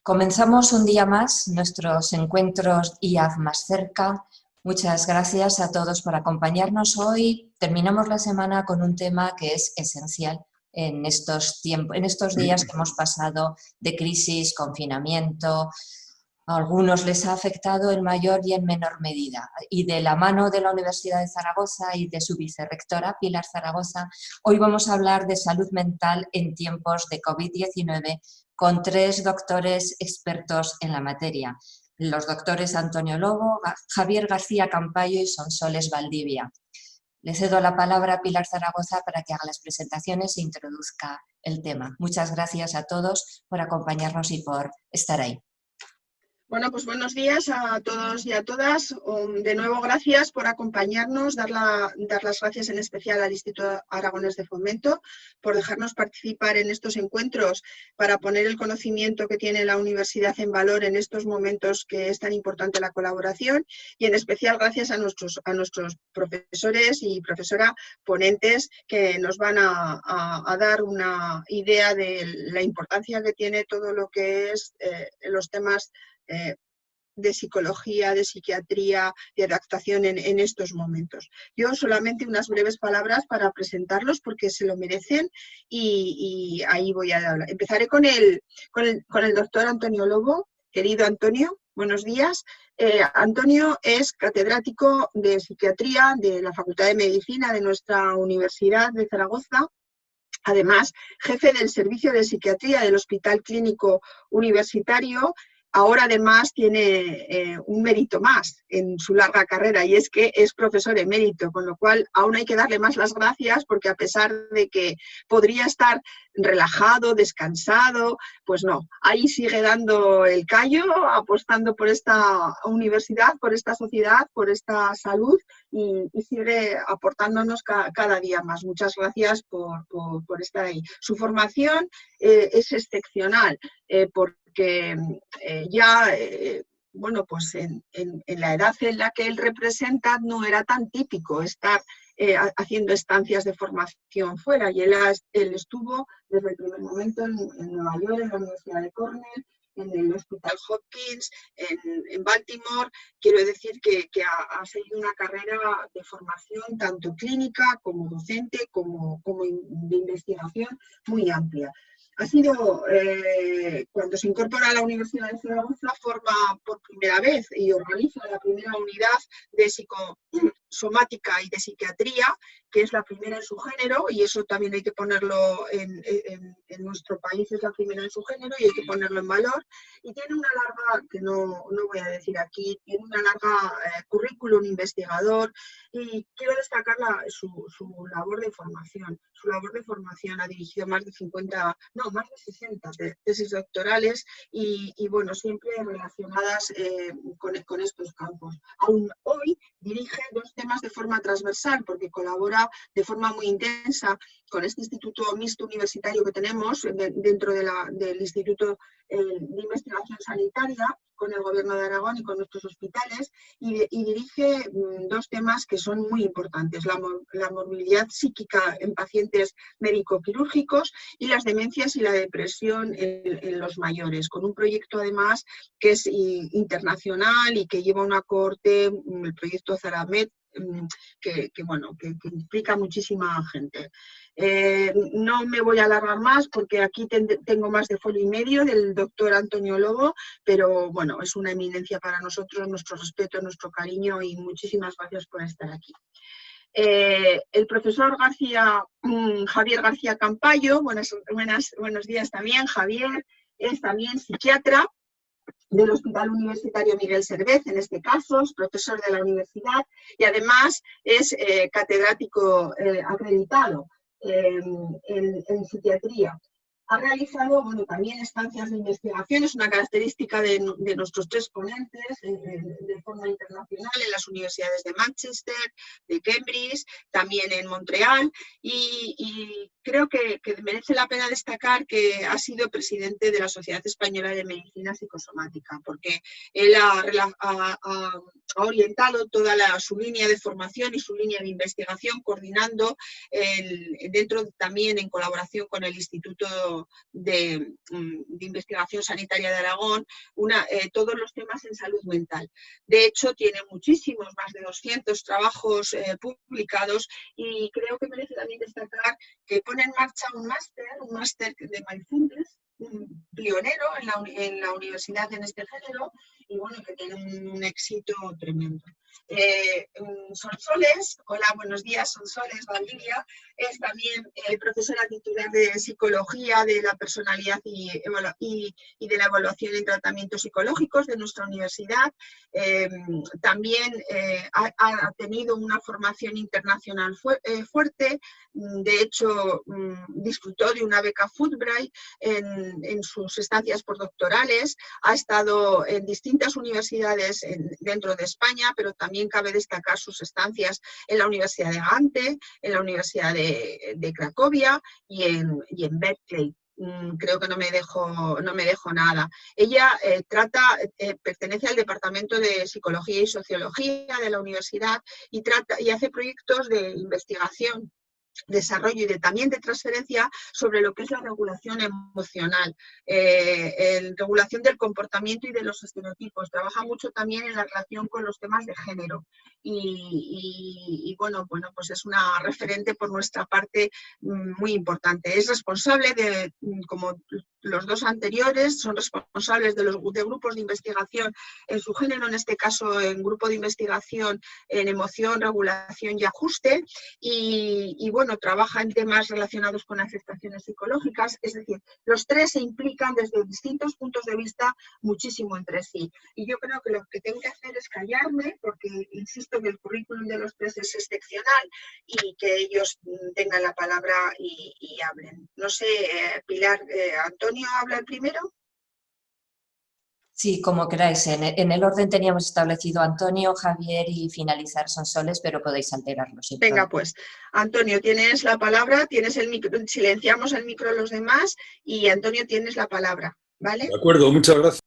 Comenzamos un día más nuestros encuentros IAF más cerca. Muchas gracias a todos por acompañarnos hoy. Terminamos la semana con un tema que es esencial en estos días que hemos pasado de crisis, confinamiento. A algunos les ha afectado en mayor y en menor medida. Y de la mano de la Universidad de Zaragoza y de su vicerrectora, Pilar Zaragoza, hoy vamos a hablar de salud mental en tiempos de COVID-19 con 3 doctores expertos en la materia. Los doctores Antonio Lobo, Javier García Campayo y Sonsoles Valdivia. Le cedo la palabra a Pilar Zaragoza para que haga las presentaciones e introduzca el tema. Muchas gracias a todos por acompañarnos y por estar ahí. Bueno, pues buenos días a todos y a todas. De nuevo, gracias por acompañarnos, dar las gracias en especial al Instituto Aragonés de Fomento por dejarnos participar en estos encuentros para poner el conocimiento que tiene la universidad en valor en estos momentos que es tan importante la colaboración, y en especial gracias a nuestros profesores y profesora ponentes que nos van a dar una idea de la importancia que tiene todo lo que es los temas de psicología, de psiquiatría, de adaptación en estos momentos. Yo solamente unas breves palabras para presentarlos porque se lo merecen y ahí voy a hablar. Empezaré con el doctor Antonio Lobo. Querido Antonio, buenos días. Antonio es catedrático de psiquiatría de la Facultad de Medicina de nuestra Universidad de Zaragoza. Además, jefe del Servicio de Psiquiatría del Hospital Clínico Universitario. Ahora además tiene un mérito más en su larga carrera y es que es profesor emérito, con lo cual aún hay que darle más las gracias porque a pesar de que podría estar relajado, descansado, pues no, ahí sigue dando el callo, apostando por esta universidad, por esta sociedad, por esta salud y sigue aportándonos cada día más. Muchas gracias por estar ahí. Su formación es excepcional porque bueno, pues en la edad en la que él representa no era tan típico estar haciendo estancias de formación fuera, y él estuvo desde el primer momento en Nueva York, en la Universidad de Cornell, en el Hospital Hopkins, en Baltimore. Quiero decir que ha seguido una carrera de formación tanto clínica como docente, como de investigación muy amplia. Ha sido, cuando se incorpora a la Universidad de Zaragoza, forma por primera vez y organiza la primera unidad de psicosomática y de psiquiatría, que es la primera en su género, y eso también hay que ponerlo en nuestro país, es la primera en su género y hay que ponerlo en valor. Y tiene una larga, que no voy a decir aquí, tiene una larga currículum investigador, y quiero destacar su labor de formación. Su labor de formación ha dirigido más de 60 tesis doctorales y bueno, siempre relacionadas con estos campos. Aún hoy dirige 2 temas de forma transversal porque colabora de forma muy intensa con este instituto mixto universitario que tenemos dentro del Instituto de Investigación Sanitaria, con el Gobierno de Aragón y con nuestros hospitales, y dirige 2 temas que son muy importantes: la morbilidad psíquica en pacientes médico-quirúrgicos y las demencias y la depresión en los mayores, con un proyecto además que es internacional y que lleva una cohorte, el proyecto Zaramed, que implica muchísima gente. No me voy a alargar más porque aquí tengo más de folio y medio del doctor Antonio Lobo, pero bueno, es una eminencia para nosotros, nuestro respeto, nuestro cariño y muchísimas gracias por estar aquí. El profesor Javier García Campayo, buenos días también. Javier es también psiquiatra del Hospital Universitario Miguel Servet, en este caso, es profesor de la universidad y además es catedrático acreditado en psiquiatría. Ha realizado también estancias de investigación, es una característica de nuestros 3 ponentes de forma internacional en las universidades de Manchester, de Cambridge, también en Montreal, y creo que merece la pena destacar que ha sido presidente de la Sociedad Española de Medicina Psicosomática, porque él ha orientado toda su línea de formación y su línea de investigación, coordinando dentro también en colaboración con el Instituto de Investigación Sanitaria de Aragón, todos los temas en salud mental. De hecho, tiene muchísimos, más de 200 trabajos publicados, y creo que merece también destacar que pone en marcha un máster de Mindfulness, pionero en la universidad en este género, y bueno, que tiene un éxito tremendo. Sonsoles, hola, buenos días, Sonsoles Valdivia, es también profesora titular de Psicología de la Personalidad y de la Evaluación en Tratamientos Psicológicos de nuestra universidad. También ha tenido una formación internacional fuerte. De hecho, disfrutó de una beca Fulbright en sus estancias postdoctorales. Ha estado en distintas universidades dentro de España, pero también cabe destacar sus estancias en la Universidad de Gante, en la Universidad de Cracovia y en Berkeley. Creo que no me dejo nada. Ella pertenece al Departamento de Psicología y Sociología de la universidad y hace proyectos de investigación, desarrollo y también de transferencia sobre lo que es la regulación emocional, regulación del comportamiento y de los estereotipos. Trabaja mucho también en la relación con los temas de género y bueno, pues es una referente por nuestra parte muy importante. Es responsable como los dos anteriores, son responsables de grupos de investigación en su género, en este caso en grupo de investigación en emoción, regulación y ajuste, y bueno, trabaja en temas relacionados con afectaciones psicológicas, es decir, los tres se implican desde distintos puntos de vista muchísimo entre sí. Y yo creo que lo que tengo que hacer es callarme, porque insisto que el currículum de los tres es excepcional, y que ellos tengan la palabra y hablen. No sé, Pilar, ¿Antonio habla el primero? Sí, como queráis. En el orden teníamos establecido Antonio, Javier y finalizar Sonsoles, pero podéis alterarlo. Venga, pues, Antonio, tienes la palabra, tienes el micro, silenciamos el micro a los demás y Antonio, tienes la palabra, ¿vale? De acuerdo, muchas gracias.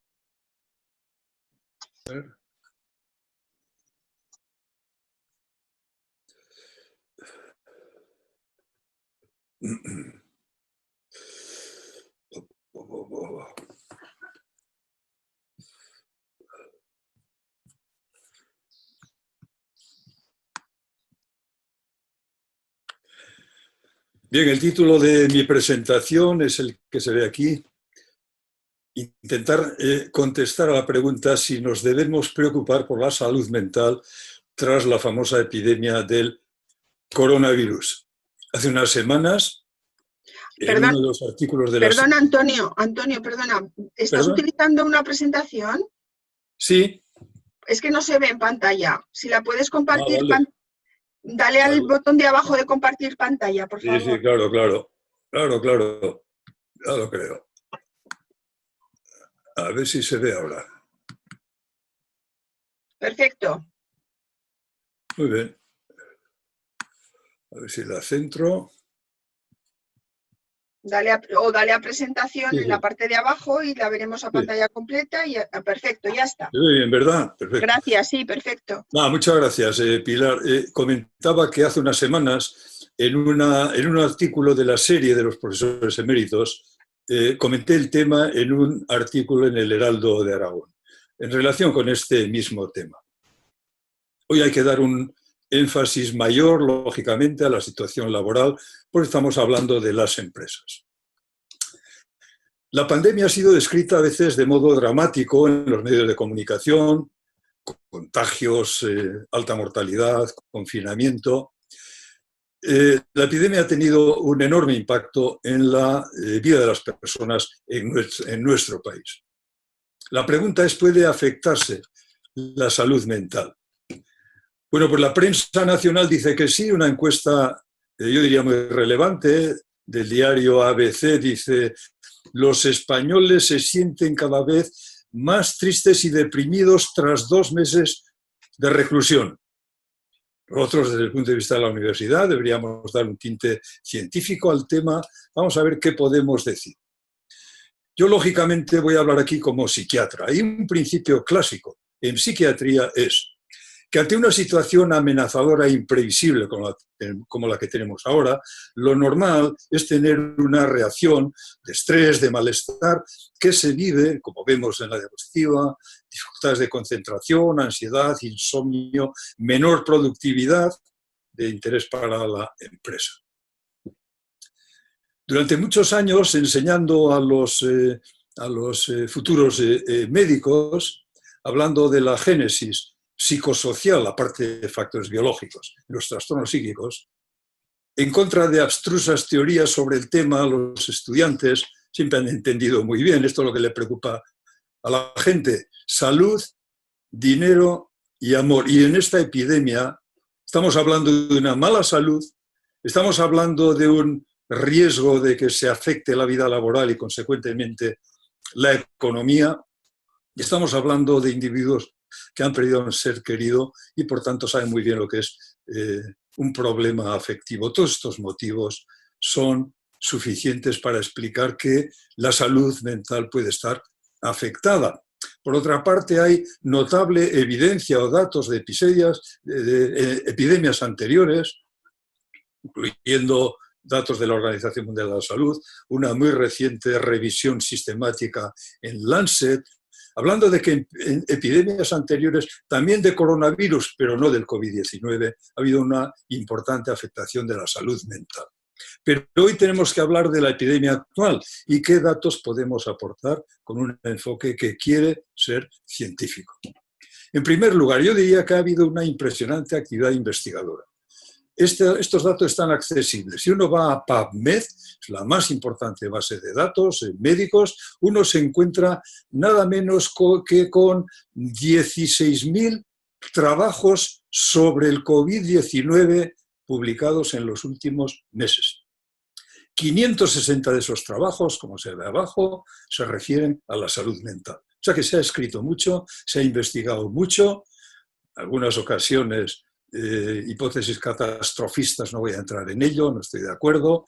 Bien, el título de mi presentación es el que se ve aquí. Intentar contestar a la pregunta si nos debemos preocupar por la salud mental tras la famosa epidemia del coronavirus. Hace unas semanas, en uno de los artículos de la... Perdona, Antonio, perdona. ¿Estás utilizando una presentación? Sí. Es que no se ve en pantalla. Si la puedes compartir, dale al botón de abajo de compartir pantalla, por favor. Sí, claro. Ya lo creo. A ver si se ve ahora. Perfecto. Muy bien. A ver si la centro. Dale a presentación en la parte de abajo y la veremos a pantalla completa y perfecto, ya está. Muy bien, ¿verdad? Perfecto. Gracias, sí, perfecto. Muchas gracias, Pilar. Comentaba que hace unas semanas, en un artículo de la serie de los profesores eméritos, comenté el tema en un artículo en el Heraldo de Aragón, en relación con este mismo tema. Hoy hay que dar un énfasis mayor, lógicamente, a la situación laboral, porque estamos hablando de las empresas. La pandemia ha sido descrita a veces de modo dramático en los medios de comunicación, contagios, alta mortalidad, confinamiento. La epidemia ha tenido un enorme impacto en la vida de las personas en nuestro país. La pregunta es, ¿puede afectarse la salud mental? Bueno, pues la prensa nacional dice que sí. Una encuesta, yo diría muy relevante, del diario ABC, dice: los españoles se sienten cada vez más tristes y deprimidos tras 2 meses de reclusión. Nosotros, desde el punto de vista de la universidad, deberíamos dar un tinte científico al tema. Vamos a ver qué podemos decir. Yo, lógicamente, voy a hablar aquí como psiquiatra. Hay un principio clásico en psiquiatría es que ante una situación amenazadora e imprevisible como la que tenemos ahora, lo normal es tener una reacción de estrés, de malestar, que se vive, como vemos en la diapositiva, dificultades de concentración, ansiedad, insomnio, menor productividad, de interés para la empresa. Durante muchos años, enseñando a los futuros médicos, hablando de la génesis psicosocial, aparte de factores biológicos, los trastornos psíquicos, en contra de abstrusas teorías sobre el tema, los estudiantes siempre han entendido muy bien, esto es lo que le preocupa a la gente: salud, dinero y amor. Y en esta epidemia estamos hablando de una mala salud, estamos hablando de un riesgo de que se afecte la vida laboral y, consecuentemente, la economía, y estamos hablando de individuos que han perdido a un ser querido y, por tanto, saben muy bien lo que es un problema afectivo. Todos estos motivos son suficientes para explicar que la salud mental puede estar afectada. Por otra parte, hay notable evidencia o datos de epidemias anteriores, incluyendo datos de la Organización Mundial de la Salud, una muy reciente revisión sistemática en Lancet, hablando de que en epidemias anteriores, también de coronavirus, pero no del COVID-19, ha habido una importante afectación de la salud mental. Pero hoy tenemos que hablar de la epidemia actual y qué datos podemos aportar con un enfoque que quiere ser científico. En primer lugar, yo diría que ha habido una impresionante actividad investigadora. Estos datos están accesibles. Si uno va a PubMed, es la más importante base de datos médicos, uno se encuentra nada menos que con 16.000 trabajos sobre el COVID-19 publicados en los últimos meses. 560 de esos trabajos, como se ve abajo, se refieren a la salud mental. O sea que se ha escrito mucho, se ha investigado mucho, en algunas ocasiones hipótesis catastrofistas, no voy a entrar en ello, no estoy de acuerdo,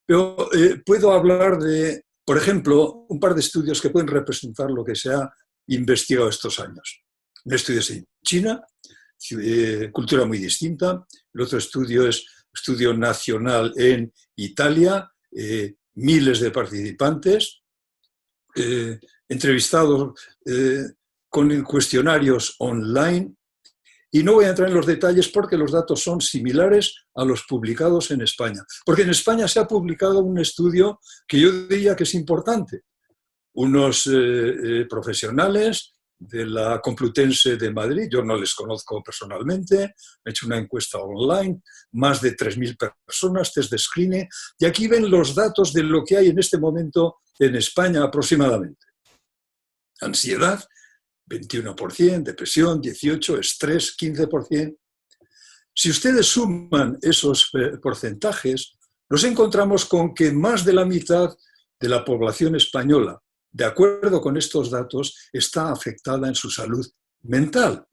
pero puedo hablar de, por ejemplo, un par de estudios que pueden representar lo que se ha investigado estos años. Un estudio es en China, cultura muy distinta. El otro estudio es estudio nacional en Italia, miles de participantes, entrevistados con cuestionarios online. Y no voy a entrar en los detalles porque los datos son similares a los publicados en España. Porque en España se ha publicado un estudio que yo diría que es importante. Unos profesionales de la Complutense de Madrid, yo no les conozco personalmente, he hecho una encuesta online, más de 3.000 personas, test de screening, y aquí ven los datos de lo que hay en este momento en España aproximadamente. Ansiedad, 21%, depresión, 18%, estrés, 15%. Si ustedes suman esos porcentajes, nos encontramos con que más de la mitad de la población española, de acuerdo con estos datos, está afectada en su salud mental.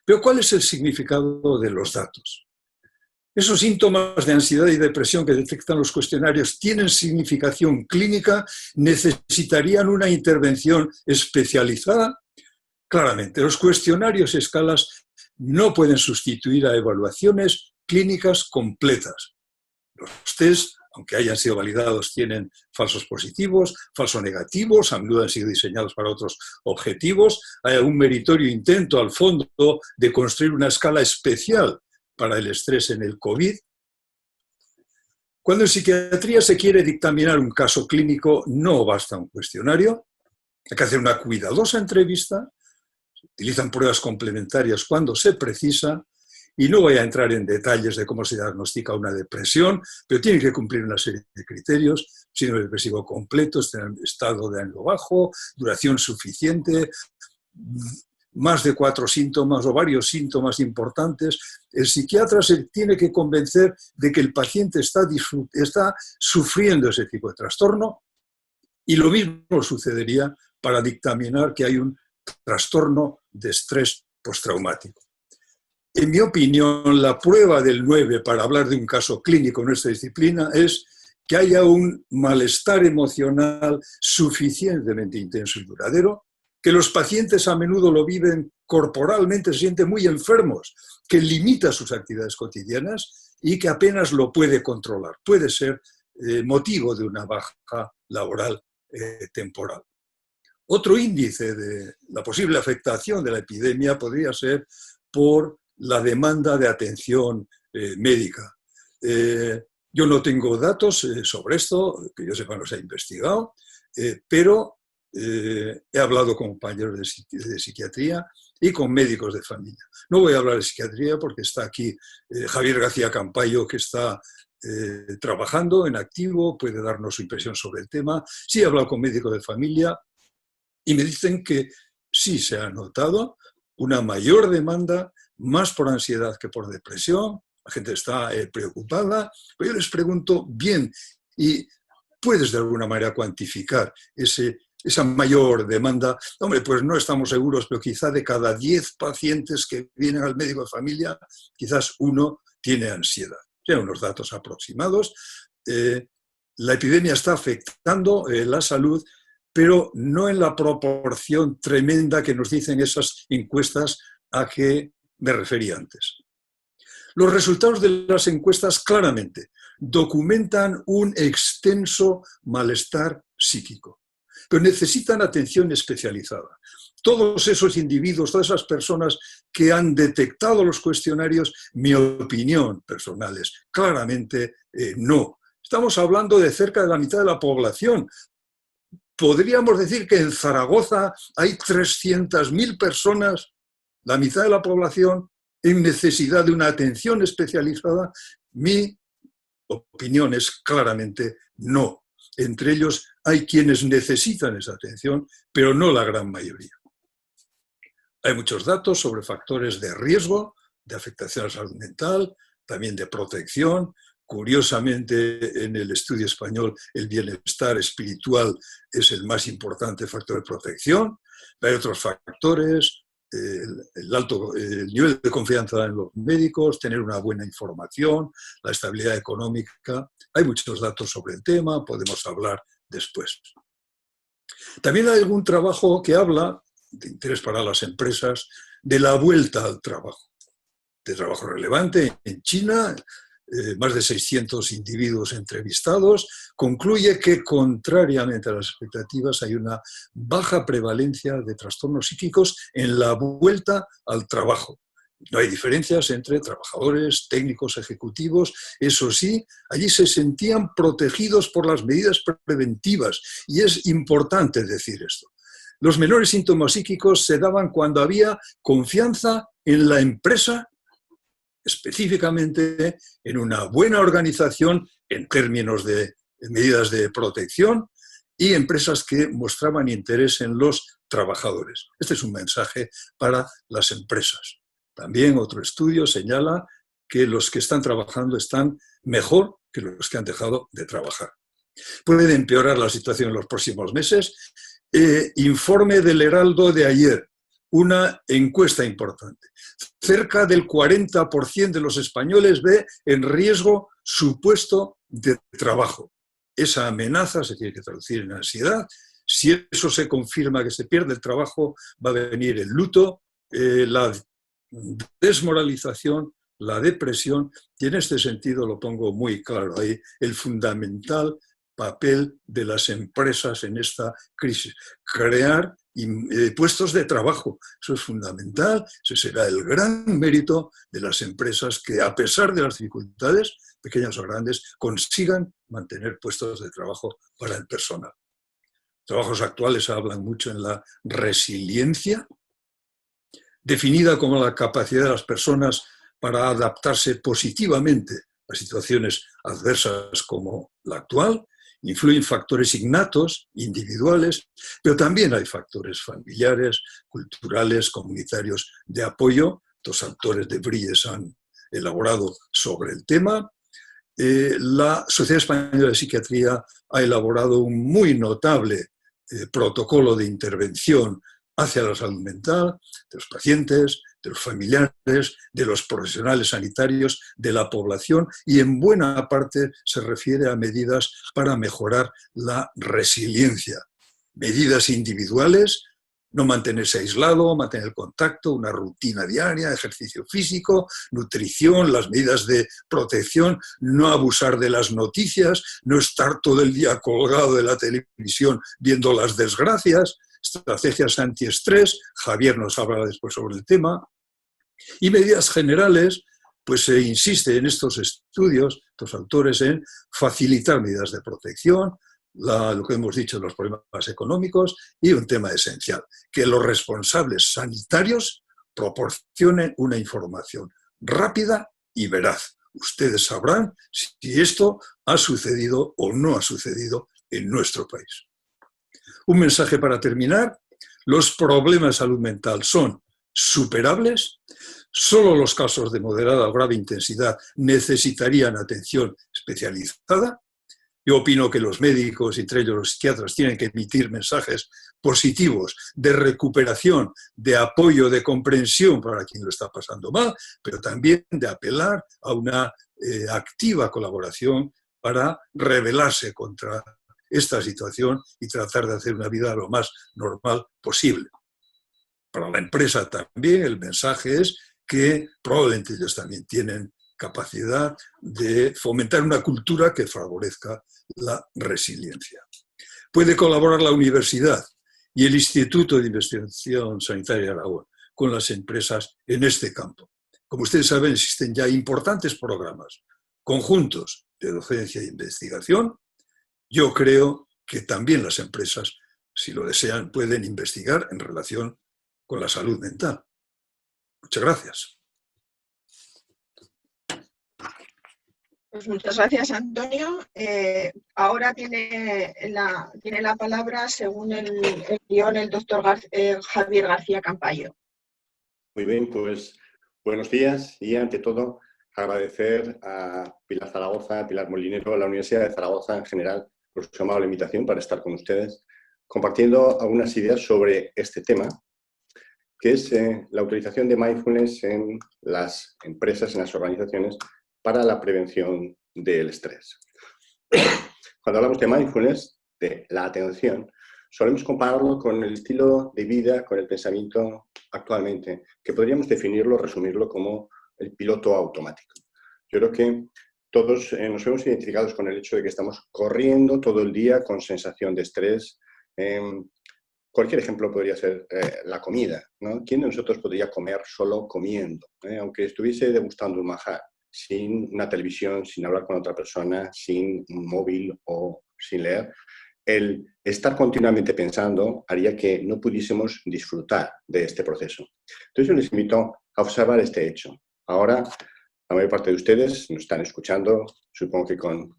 Pero ¿cuál es el significado de los datos? Esos síntomas de ansiedad y depresión que detectan los cuestionarios tienen significación clínica, necesitarían una intervención especializada. Claramente, los cuestionarios y escalas no pueden sustituir a evaluaciones clínicas completas. Los test, aunque hayan sido validados, tienen falsos positivos, falsos negativos, a menudo han sido diseñados para otros objetivos. Hay un meritorio intento al fondo de construir una escala especial para el estrés en el COVID. Cuando en psiquiatría se quiere dictaminar un caso clínico, no basta un cuestionario, hay que hacer una cuidadosa entrevista, se utilizan pruebas complementarias cuando se precisa, y no voy a entrar en detalles de cómo se diagnostica una depresión, pero tiene que cumplir una serie de criterios: síndrome depresivo completo, estado de ánimo bajo, duración suficiente, más de 4 síntomas o varios síntomas importantes. El psiquiatra se tiene que convencer de que el paciente está sufriendo ese tipo de trastorno, y lo mismo sucedería para dictaminar que hay un trastorno de estrés postraumático. En mi opinión, la prueba del 9 para hablar de un caso clínico en nuestra disciplina es que haya un malestar emocional suficientemente intenso y duradero, que los pacientes a menudo lo viven corporalmente, se sienten muy enfermos, que limita sus actividades cotidianas y que apenas lo puede controlar. Puede ser motivo de una baja laboral temporal. Otro índice de la posible afectación de la epidemia podría ser por la demanda de atención médica. Yo no tengo datos sobre esto, que yo sepa no se ha investigado, pero he hablado con compañeros de psiquiatría y con médicos de familia. No voy a hablar de psiquiatría porque está aquí Javier García Campayo, que está trabajando en activo, puede darnos su impresión sobre el tema. Sí he hablado con médicos de familia y me dicen que sí se ha notado una mayor demanda, más por ansiedad que por depresión. La gente está preocupada, pero yo les pregunto, bien, ¿y puedes de alguna manera cuantificar esa mayor demanda? Hombre, pues no estamos seguros, pero quizá de cada 10 pacientes que vienen al médico de familia, quizás uno tiene ansiedad. Tienen unos datos aproximados. La epidemia está afectando la salud, pero no en la proporción tremenda que nos dicen esas encuestas a que me refería antes. Los resultados de las encuestas claramente documentan un extenso malestar psíquico, pero necesitan atención especializada. Todos esos individuos, todas esas personas que han detectado los cuestionarios, mi opinión personal es claramente no. Estamos hablando de cerca de la mitad de la población. Podríamos decir que en Zaragoza hay 300.000 personas, la mitad de la población, en necesidad de una atención especializada. Mi opinión es claramente no. Entre ellos hay quienes necesitan esa atención, pero no la gran mayoría. Hay muchos datos sobre factores de riesgo, de afectación a la salud mental, también de protección. Curiosamente, en el estudio español, el bienestar espiritual es el más importante factor de protección. Hay otros factores, el nivel de confianza en los médicos, tener una buena información, la estabilidad económica. Hay muchos datos sobre el tema, podemos hablar después. También hay algún trabajo que habla, de interés para las empresas, de la vuelta al trabajo. De trabajo relevante en China, más de 600 individuos entrevistados, concluye que, contrariamente a las expectativas, hay una baja prevalencia de trastornos psíquicos en la vuelta al trabajo. No hay diferencias entre trabajadores, técnicos, ejecutivos. Eso sí, allí se sentían protegidos por las medidas preventivas. Y es importante decir esto. Los menores síntomas psíquicos se daban cuando había confianza en la empresa, específicamente en una buena organización en términos de medidas de protección y empresas que mostraban interés en los trabajadores. Este es un mensaje para las empresas. También otro estudio señala que los que están trabajando están mejor que los que han dejado de trabajar. Puede empeorar la situación en los próximos meses. Informe del Heraldo de ayer. Una encuesta importante. Cerca del 40% de los españoles ve en riesgo su puesto de trabajo. Esa amenaza se tiene que traducir en ansiedad. Si eso se confirma que se pierde el trabajo, va a venir el luto, la desmoralización, la depresión, y en este sentido lo pongo muy claro ahí, el fundamental papel de las empresas en esta crisis. Crear puestos de trabajo, eso es fundamental, ese será el gran mérito de las empresas que, a pesar de las dificultades, pequeñas o grandes, consigan mantener puestos de trabajo para el personal. Trabajos actuales hablan mucho en la resiliencia, definida como la capacidad de las personas para adaptarse positivamente a situaciones adversas como la actual. Influyen factores innatos, individuales, pero también hay factores familiares, culturales, comunitarios de apoyo. Dos autores de Bries han elaborado sobre el tema. La Sociedad Española de Psiquiatría ha elaborado un muy notable protocolo de intervención hacia la salud mental de los pacientes, de los familiares, de los profesionales sanitarios, de la población, y en buena parte se refiere a medidas para mejorar la resiliencia. Medidas individuales: no mantenerse aislado, mantener el contacto, una rutina diaria, ejercicio físico, nutrición, las medidas de protección, no abusar de las noticias, no estar todo el día colgado de la televisión viendo las desgracias, estrategias antiestrés, Javier nos hablará después sobre el tema, y medidas generales. Pues se insiste en estos estudios, estos autores, en facilitar medidas de protección, lo que hemos dicho, los problemas económicos, y un tema esencial, que los responsables sanitarios proporcionen una información rápida y veraz. Ustedes sabrán si esto ha sucedido o no ha sucedido en nuestro país. Un mensaje para terminar: los problemas de salud mental son superables. Solo los casos de moderada o grave intensidad necesitarían atención especializada. Yo opino que los médicos, entre ellos los psiquiatras, tienen que emitir mensajes positivos de recuperación, de apoyo, de comprensión para quien lo está pasando mal, pero también de apelar a una activa colaboración para rebelarse contra esta situación y tratar de hacer una vida lo más normal posible. Para la empresa también el mensaje es que probablemente ellos también tienen capacidad de fomentar una cultura que favorezca la resiliencia. Puede colaborar la universidad y el Instituto de Investigación Sanitaria de Aragón con las empresas en este campo. Como ustedes saben, existen ya importantes programas conjuntos de docencia e investigación. Yo creo que también las empresas, si lo desean, pueden investigar en relación con la salud mental. Muchas gracias. Pues muchas gracias, Antonio. Ahora tiene la palabra, según el guión, el doctor Javier García Campayo. Muy bien, pues buenos días y ante todo agradecer a Pilar Zaragoza, a Pilar Molinero, a la Universidad de Zaragoza en general por su amable invitación para estar con ustedes, compartiendo algunas ideas sobre este tema, que es la utilización de mindfulness en las empresas, en las organizaciones, para la prevención del estrés. Cuando hablamos de mindfulness, de la atención, solemos compararlo con el estilo de vida, con el pensamiento actualmente, que podríamos definirlo, resumirlo como el piloto automático. Yo creo que todos nos vemos identificados con el hecho de que estamos corriendo todo el día con sensación de estrés. Cualquier ejemplo podría ser la comida, ¿no? ¿Quién de nosotros podría comer solo comiendo? Aunque estuviese degustando un manjar, sin una televisión, sin hablar con otra persona, sin un móvil o sin leer, el estar continuamente pensando haría que no pudiésemos disfrutar de este proceso. Entonces yo les invito a observar este hecho. Ahora, la mayor parte de ustedes nos están escuchando, supongo que con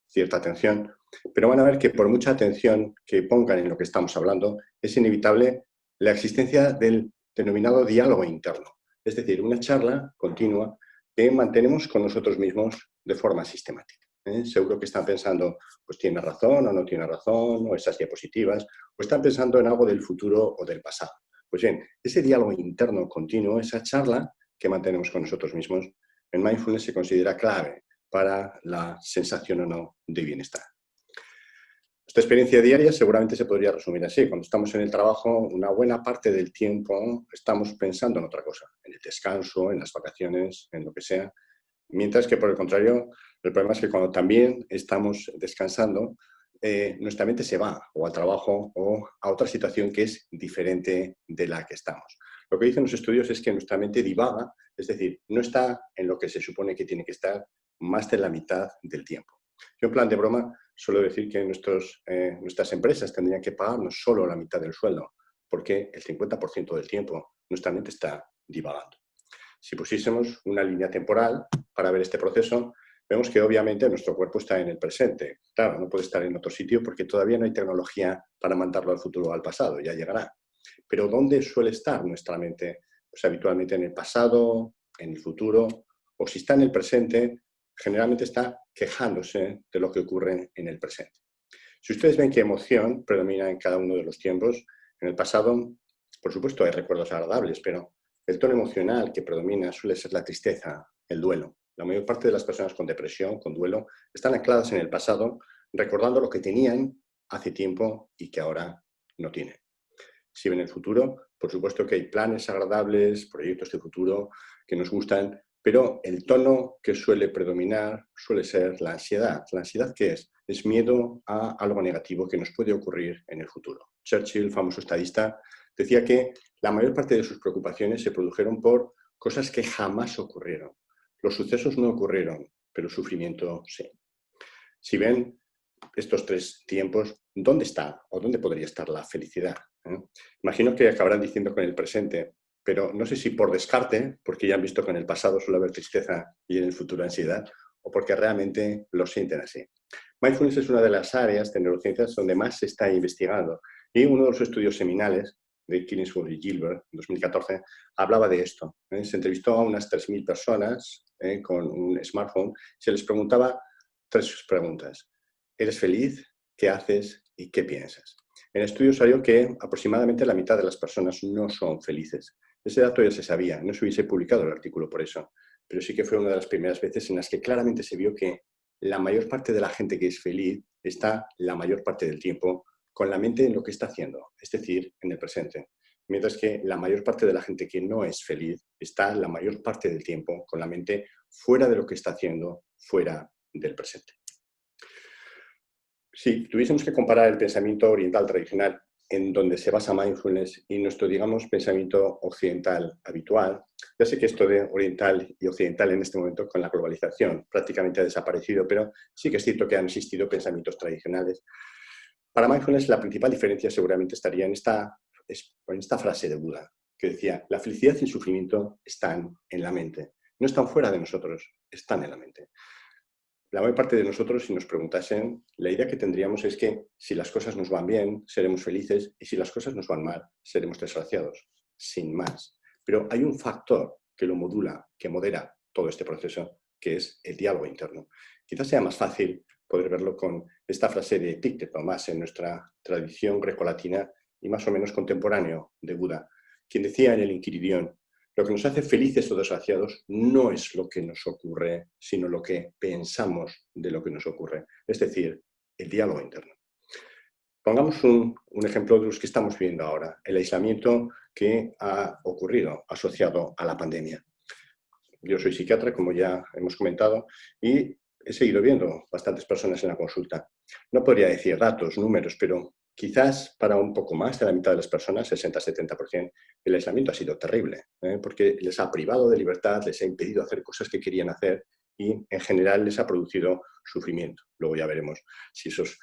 cierta atención, pero van a ver que por mucha atención que pongan en lo que estamos hablando, es inevitable la existencia del denominado diálogo interno, es decir, una charla continua que mantenemos con nosotros mismos de forma sistemática. Seguro que están pensando, pues tiene razón o no tiene razón, o esas diapositivas, o están pensando en algo del futuro o del pasado. Pues bien, ese diálogo interno continuo, esa charla que mantenemos con nosotros mismos, en mindfulness se considera clave para la sensación o no de bienestar. Esta experiencia diaria seguramente se podría resumir así. Cuando estamos en el trabajo, una buena parte del tiempo estamos pensando en otra cosa, en el descanso, en las vacaciones, en lo que sea. Mientras que, por el contrario, el problema es que cuando también estamos descansando, nuestra mente se va o al trabajo o a otra situación que es diferente de la que estamos. Lo que dicen los estudios es que nuestra mente divaga, es decir, no está en lo que se supone que tiene que estar más de la mitad del tiempo. Yo en plan de broma suelo decir que nuestras empresas tendrían que pagarnos solo la mitad del sueldo, porque el 50% del tiempo nuestra mente está divagando. Si pusiésemos una línea temporal para ver este proceso, vemos que obviamente nuestro cuerpo está en el presente. Claro, no puede estar en otro sitio porque todavía no hay tecnología para mandarlo al futuro o al pasado, ya llegará. Pero ¿dónde suele estar nuestra mente? Pues habitualmente en el pasado, en el futuro, o si está en el presente, generalmente está quejándose de lo que ocurre en el presente. Si ustedes ven qué emoción predomina en cada uno de los tiempos, en el pasado, por supuesto, hay recuerdos agradables, pero el tono emocional que predomina suele ser la tristeza, el duelo. La mayor parte de las personas con depresión, con duelo, están ancladas en el pasado, recordando lo que tenían hace tiempo y que ahora no tienen. Si ven el futuro, por supuesto que hay planes agradables, proyectos de futuro que nos gustan, pero el tono que suele predominar suele ser la ansiedad. ¿La ansiedad qué es? Es miedo a algo negativo que nos puede ocurrir en el futuro. Churchill, famoso estadista, decía que la mayor parte de sus preocupaciones se produjeron por cosas que jamás ocurrieron. Los sucesos no ocurrieron, pero el sufrimiento sí. Si ven estos tres tiempos, ¿dónde está o dónde podría estar la felicidad? Imagino que acabarán diciendo con el presente, pero no sé si por descarte, porque ya han visto que en el pasado suele haber tristeza y en el futuro ansiedad, o porque realmente lo sienten así. Mindfulness es una de las áreas de neurociencias donde más se está investigando, y uno de los estudios seminales de Killingsworth y Gilbert, en 2014, hablaba de esto. Se entrevistó a unas 3.000 personas con un smartphone, se les preguntaba 3 preguntas. ¿Eres feliz? ¿Qué haces? ¿Y qué piensas? En el estudio salió que aproximadamente la mitad de las personas no son felices. Ese dato ya se sabía, no se hubiese publicado el artículo por eso, pero sí que fue una de las primeras veces en las que claramente se vio que la mayor parte de la gente que es feliz está la mayor parte del tiempo con la mente en lo que está haciendo, es decir, en el presente. Mientras que la mayor parte de la gente que no es feliz está la mayor parte del tiempo con la mente fuera de lo que está haciendo, fuera del presente. Si tuviésemos que comparar el pensamiento oriental tradicional en donde se basa mindfulness y nuestro, digamos, pensamiento occidental habitual, ya sé que esto de oriental y occidental en este momento con la globalización prácticamente ha desaparecido, pero sí que es cierto que han existido pensamientos tradicionales. Para mindfulness la principal diferencia seguramente estaría en esta frase de Buda, que decía, la felicidad y el sufrimiento están en la mente, no están fuera de nosotros, están en la mente. La mayor parte de nosotros, si nos preguntasen, la idea que tendríamos es que si las cosas nos van bien, seremos felices, y si las cosas nos van mal, seremos desgraciados, sin más. Pero hay un factor que lo modula, que modera todo este proceso, que es el diálogo interno. Quizás sea más fácil poder verlo con esta frase de Epicteto, más en nuestra tradición grecolatina y más o menos contemporáneo de Buda, quien decía en el Inquiridión, lo que nos hace felices o desgraciados no es lo que nos ocurre, sino lo que pensamos de lo que nos ocurre. Es decir, el diálogo interno. Pongamos un ejemplo de los que estamos viendo ahora, el aislamiento que ha ocurrido asociado a la pandemia. Yo soy psiquiatra, como ya hemos comentado, y he seguido viendo bastantes personas en la consulta. No podría decir datos, números, pero quizás para un poco más de la mitad de las personas, 60-70%, el aislamiento ha sido terrible, porque les ha privado de libertad, les ha impedido hacer cosas que querían hacer y en general les ha producido sufrimiento. Luego ya veremos si eso es,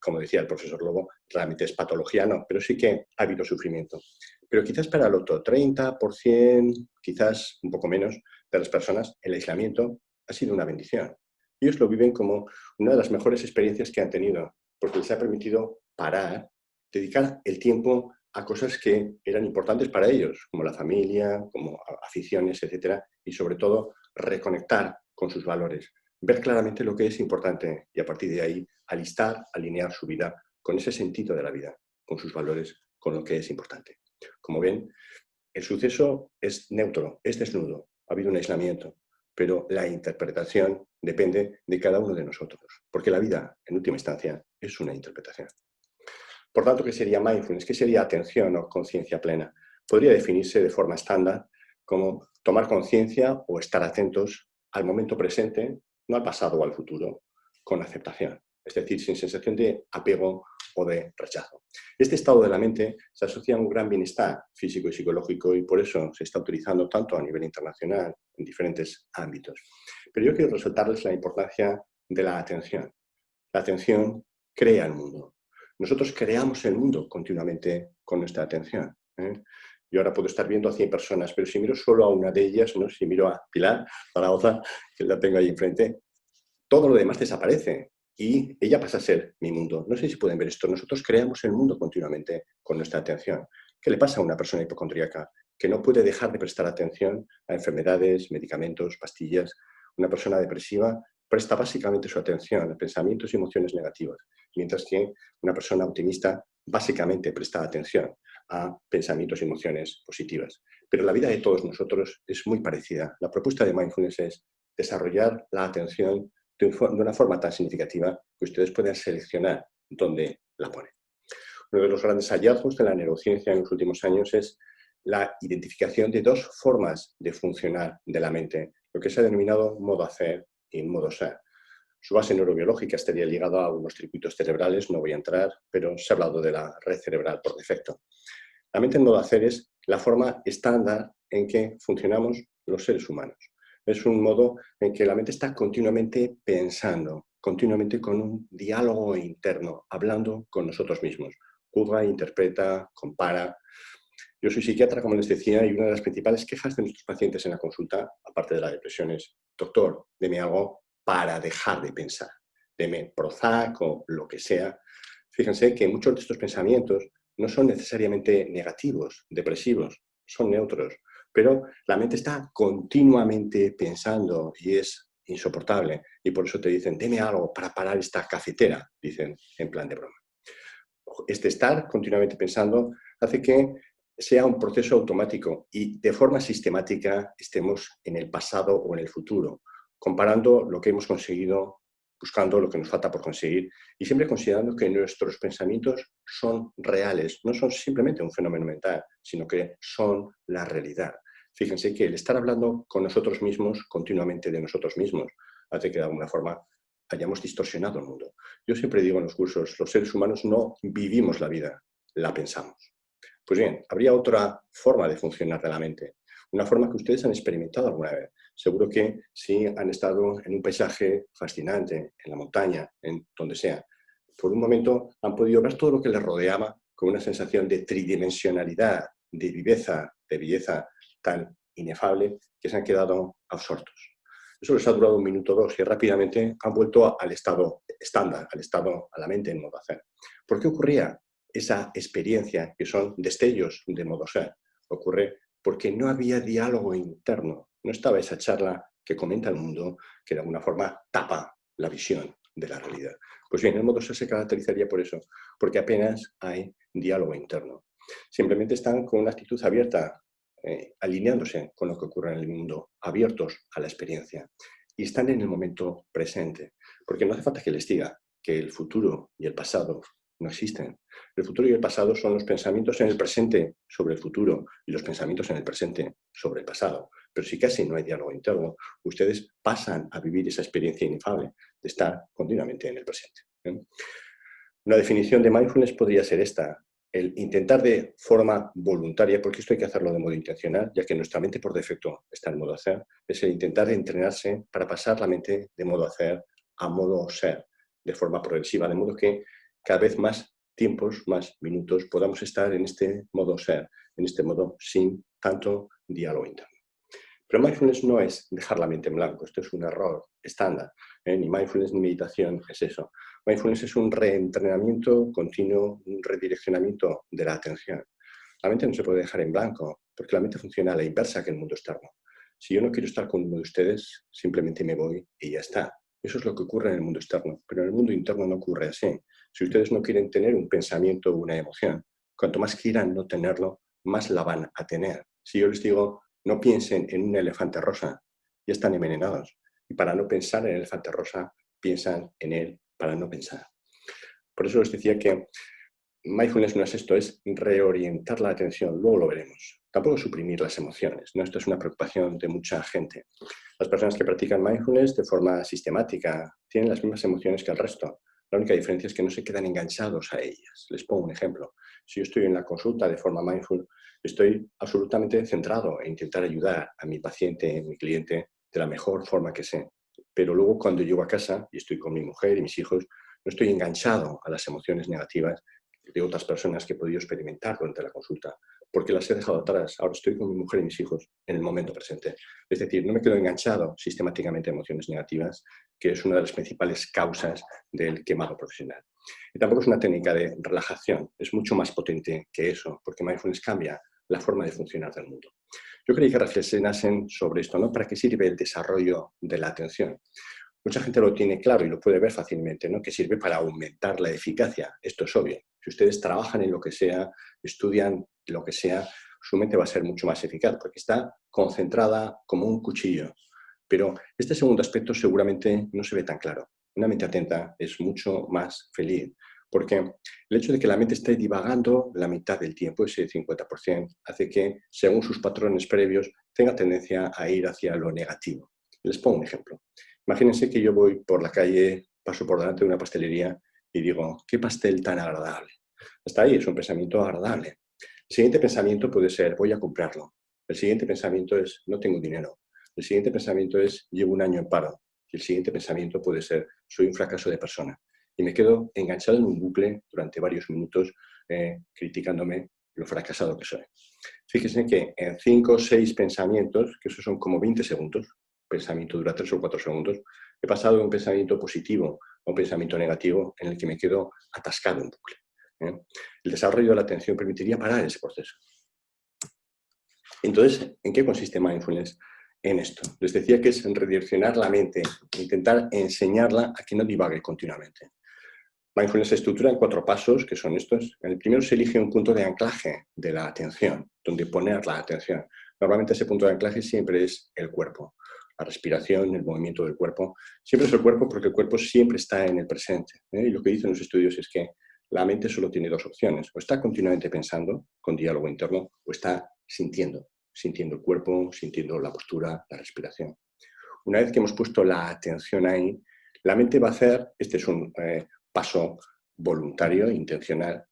como decía el profesor Lobo, realmente es patología, no, pero sí que ha habido sufrimiento. Pero quizás para el otro 30%, quizás un poco menos, de las personas, el aislamiento ha sido una bendición. Ellos lo viven como una de las mejores experiencias que han tenido, porque les ha permitido parar, dedicar el tiempo a cosas que eran importantes para ellos, como la familia, como aficiones, etcétera, y sobre todo reconectar con sus valores, ver claramente lo que es importante y a partir de ahí alinear su vida con ese sentido de la vida, con sus valores, con lo que es importante. Como ven, el suceso es neutro, es desnudo, ha habido un aislamiento, pero la interpretación depende de cada uno de nosotros, porque la vida, en última instancia, es una interpretación. Por tanto, ¿qué sería mindfulness? ¿Qué sería atención o conciencia plena? Podría definirse de forma estándar como tomar conciencia o estar atentos al momento presente, no al pasado o al futuro, con aceptación, es decir, sin sensación de apego o de rechazo. Este estado de la mente se asocia a un gran bienestar físico y psicológico y por eso se está utilizando tanto a nivel internacional en diferentes ámbitos. Pero yo quiero resaltarles la importancia de la atención. La atención crea el mundo. Nosotros creamos el mundo continuamente con nuestra atención. Yo ahora puedo estar viendo a 100 personas, pero si miro solo a una de ellas, ¿no? Si miro a Pilar Zaragoza, que la tengo ahí enfrente, todo lo demás desaparece y ella pasa a ser mi mundo. No sé si pueden ver esto. Nosotros creamos el mundo continuamente con nuestra atención. ¿Qué le pasa a una persona hipocondríaca? Que no puede dejar de prestar atención a enfermedades, medicamentos, pastillas. Una persona depresiva presta básicamente su atención a pensamientos y emociones negativas, mientras que una persona optimista básicamente presta atención a pensamientos y emociones positivas. pero la vida de todos nosotros es muy parecida. La propuesta de Mindfulness es desarrollar la atención de una forma tan significativa que ustedes puedan seleccionar dónde la ponen. Uno de los grandes hallazgos de la neurociencia en los últimos años es la identificación de dos formas de funcionar de la mente, lo que se ha denominado modo hacer y modo ser. Su base neurobiológica estaría ligada a unos circuitos cerebrales, no voy a entrar, pero se ha hablado de la red cerebral por defecto. La mente en modo hacer es la forma estándar en que funcionamos los seres humanos. Es un modo en que la mente está continuamente pensando, continuamente con un diálogo interno, hablando con nosotros mismos. Juzga, interpreta, compara. Yo soy psiquiatra, como les decía, y una de las principales quejas de nuestros pacientes en la consulta, aparte de la depresión, es: doctor, deme algo para dejar de pensar. Deme Prozac o lo que sea. Fíjense que muchos de estos pensamientos no son necesariamente negativos, depresivos, son neutros, pero la mente está continuamente pensando y es insoportable. Y por eso te dicen: deme algo para parar esta cafetera, dicen en plan de broma. Este estar continuamente pensando hace que sea un proceso automático y de forma sistemática estemos en el pasado o en el futuro, comparando lo que hemos conseguido, buscando lo que nos falta por conseguir y siempre considerando que nuestros pensamientos son reales, no son simplemente un fenómeno mental, sino que son la realidad. Fíjense que el estar hablando con nosotros mismos, continuamente de nosotros mismos, hace que de alguna forma hayamos distorsionado el mundo. Yo siempre digo en los cursos, los seres humanos no vivimos la vida, la pensamos. Pues bien, habría otra forma de funcionar de la mente, una forma que ustedes han experimentado alguna vez. Seguro que si han estado en un paisaje fascinante, en la montaña, en donde sea, por un momento han podido ver todo lo que les rodeaba con una sensación de tridimensionalidad, de viveza tan inefable que se han quedado absortos. Eso les ha durado 1 minuto o 2 y rápidamente han vuelto al estado estándar, a la mente en modo hacer. ¿Por qué ocurría esa experiencia que son destellos de modo ser? Ocurre porque no había diálogo interno, no estaba esa charla que comenta el mundo que de alguna forma tapa la visión de la realidad. Pues bien, el modo ser se caracterizaría por eso, porque apenas hay diálogo interno. Simplemente están con una actitud abierta, alineándose con lo que ocurre en el mundo, abiertos a la experiencia. Y están en el momento presente, porque no hace falta que les diga que el futuro y el pasado no existen. El futuro y el pasado son los pensamientos en el presente sobre el futuro y los pensamientos en el presente sobre el pasado. Pero si casi no hay diálogo interno, ustedes pasan a vivir esa experiencia inefable de estar continuamente en el presente. Una definición de mindfulness podría ser esta: el intentar de forma voluntaria, porque esto hay que hacerlo de modo intencional, ya que nuestra mente por defecto está en modo hacer, es el intentar de entrenarse para pasar la mente de modo hacer a modo ser, de forma progresiva, de modo que cada vez más tiempos, más minutos, podamos estar en este modo ser, en este modo sin tanto diálogo interno. Pero mindfulness no es dejar la mente en blanco, esto es un error estándar. Ni mindfulness ni meditación es eso. Mindfulness es un reentrenamiento continuo, un redireccionamiento de la atención. La mente no se puede dejar en blanco, porque la mente funciona a la inversa que el mundo externo. Si yo no quiero estar con uno de ustedes, simplemente me voy y ya está. Eso es lo que ocurre en el mundo externo, pero en el mundo interno no ocurre así. Si ustedes no quieren tener un pensamiento o una emoción, cuanto más quieran no tenerlo, más la van a tener. Si yo les digo: no piensen en un elefante rosa, ya están envenenados. Y para no pensar en el elefante rosa, piensan en él para no pensar. Por eso les decía que mindfulness no es esto, es reorientar la atención, luego lo veremos. Tampoco suprimir las emociones, ¿no? Esto es una preocupación de mucha gente. Las personas que practican mindfulness de forma sistemática tienen las mismas emociones que el resto. La única diferencia es que no se quedan enganchados a ellas. Les pongo un ejemplo. Si yo estoy en la consulta de forma mindful, estoy absolutamente centrado en intentar ayudar a mi paciente, mi cliente, de la mejor forma que sé. Pero luego cuando llego a casa y estoy con mi mujer y mis hijos, no estoy enganchado a las emociones negativas de otras personas que he podido experimentar durante la consulta, porque las he dejado atrás. Ahora estoy con mi mujer y mis hijos en el momento presente. Es decir, no me quedo enganchado sistemáticamente a emociones negativas, que es una de las principales causas del quemado profesional. Y tampoco es una técnica de relajación, es mucho más potente que eso, porque mindfulness cambia la forma de funcionar del mundo. Yo quería que reflexionasen sobre esto, ¿no? ¿Para qué sirve el desarrollo de la atención? Mucha gente lo tiene claro y lo puede ver fácilmente, ¿no? Que sirve para aumentar la eficacia. Esto es obvio. Si ustedes trabajan en lo que sea, estudian lo que sea, su mente va a ser mucho más eficaz, porque está concentrada como un cuchillo. Pero este segundo aspecto seguramente no se ve tan claro. Una mente atenta es mucho más feliz, porque el hecho de que la mente esté divagando la mitad del tiempo, ese 50%, hace que, según sus patrones previos, tenga tendencia a ir hacia lo negativo. Les pongo un ejemplo. Imagínense que yo voy por la calle, paso por delante de una pastelería y digo, qué pastel tan agradable. Hasta ahí es un pensamiento agradable. El siguiente pensamiento puede ser, voy a comprarlo. El siguiente pensamiento es, no tengo dinero. El siguiente pensamiento es, llevo un año en paro. Y el siguiente pensamiento puede ser, soy un fracaso de persona. Y me quedo enganchado en un bucle durante varios minutos criticándome lo fracasado que soy. Fíjense que en 5 o 6 pensamientos, que esos son como 20 segundos, pensamiento dura 3 o 4 segundos, he pasado de un pensamiento positivo a un pensamiento negativo en el que me quedo atascado en bucle. El desarrollo de la atención permitiría parar ese proceso. Entonces, ¿en qué consiste mindfulness? En esto. Les decía que es en redireccionar la mente, intentar enseñarla a que no divague continuamente. Mindfulness se estructura en 4 pasos, que son estos. En el primero se elige un punto de anclaje de la atención, donde poner la atención. Normalmente ese punto de anclaje siempre es el cuerpo. La respiración, el movimiento del cuerpo. Siempre es el cuerpo porque el cuerpo siempre está en el presente. Y lo que dicen los estudios es que la mente solo tiene 2 opciones. O está continuamente pensando, con diálogo interno, o está sintiendo el cuerpo, sintiendo la postura, la respiración. Una vez que hemos puesto la atención ahí, la mente va a hacer, este es un paso voluntario, intencional,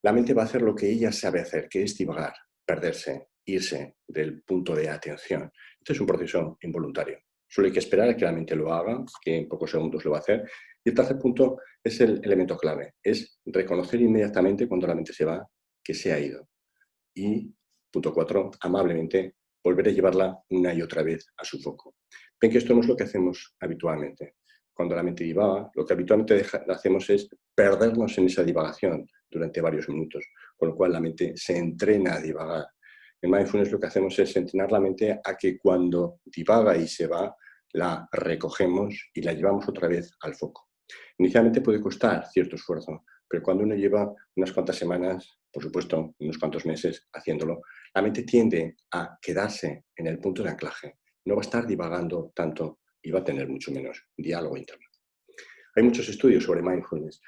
la mente va a hacer lo que ella sabe hacer, que es divagar, perderse, irse del punto de atención. Este es un proceso involuntario. Solo hay que esperar a que la mente lo haga, que en pocos segundos lo va a hacer. Y el tercer punto es el elemento clave, es reconocer inmediatamente cuando la mente se va, que se ha ido. Y, punto 4, amablemente volver a llevarla una y otra vez a su foco. Ven que esto no es lo que hacemos habitualmente. Cuando la mente divaga, lo que habitualmente hacemos es perdernos en esa divagación durante varios minutos, con lo cual la mente se entrena a divagar. En mindfulness lo que hacemos es entrenar la mente a que cuando divaga y se va, la recogemos y la llevamos otra vez al foco. Inicialmente puede costar cierto esfuerzo, pero cuando uno lleva unas cuantas semanas, por supuesto, unos cuantos meses haciéndolo, la mente tiende a quedarse en el punto de anclaje. No va a estar divagando tanto y va a tener mucho menos diálogo interno. Hay muchos estudios sobre mindfulness.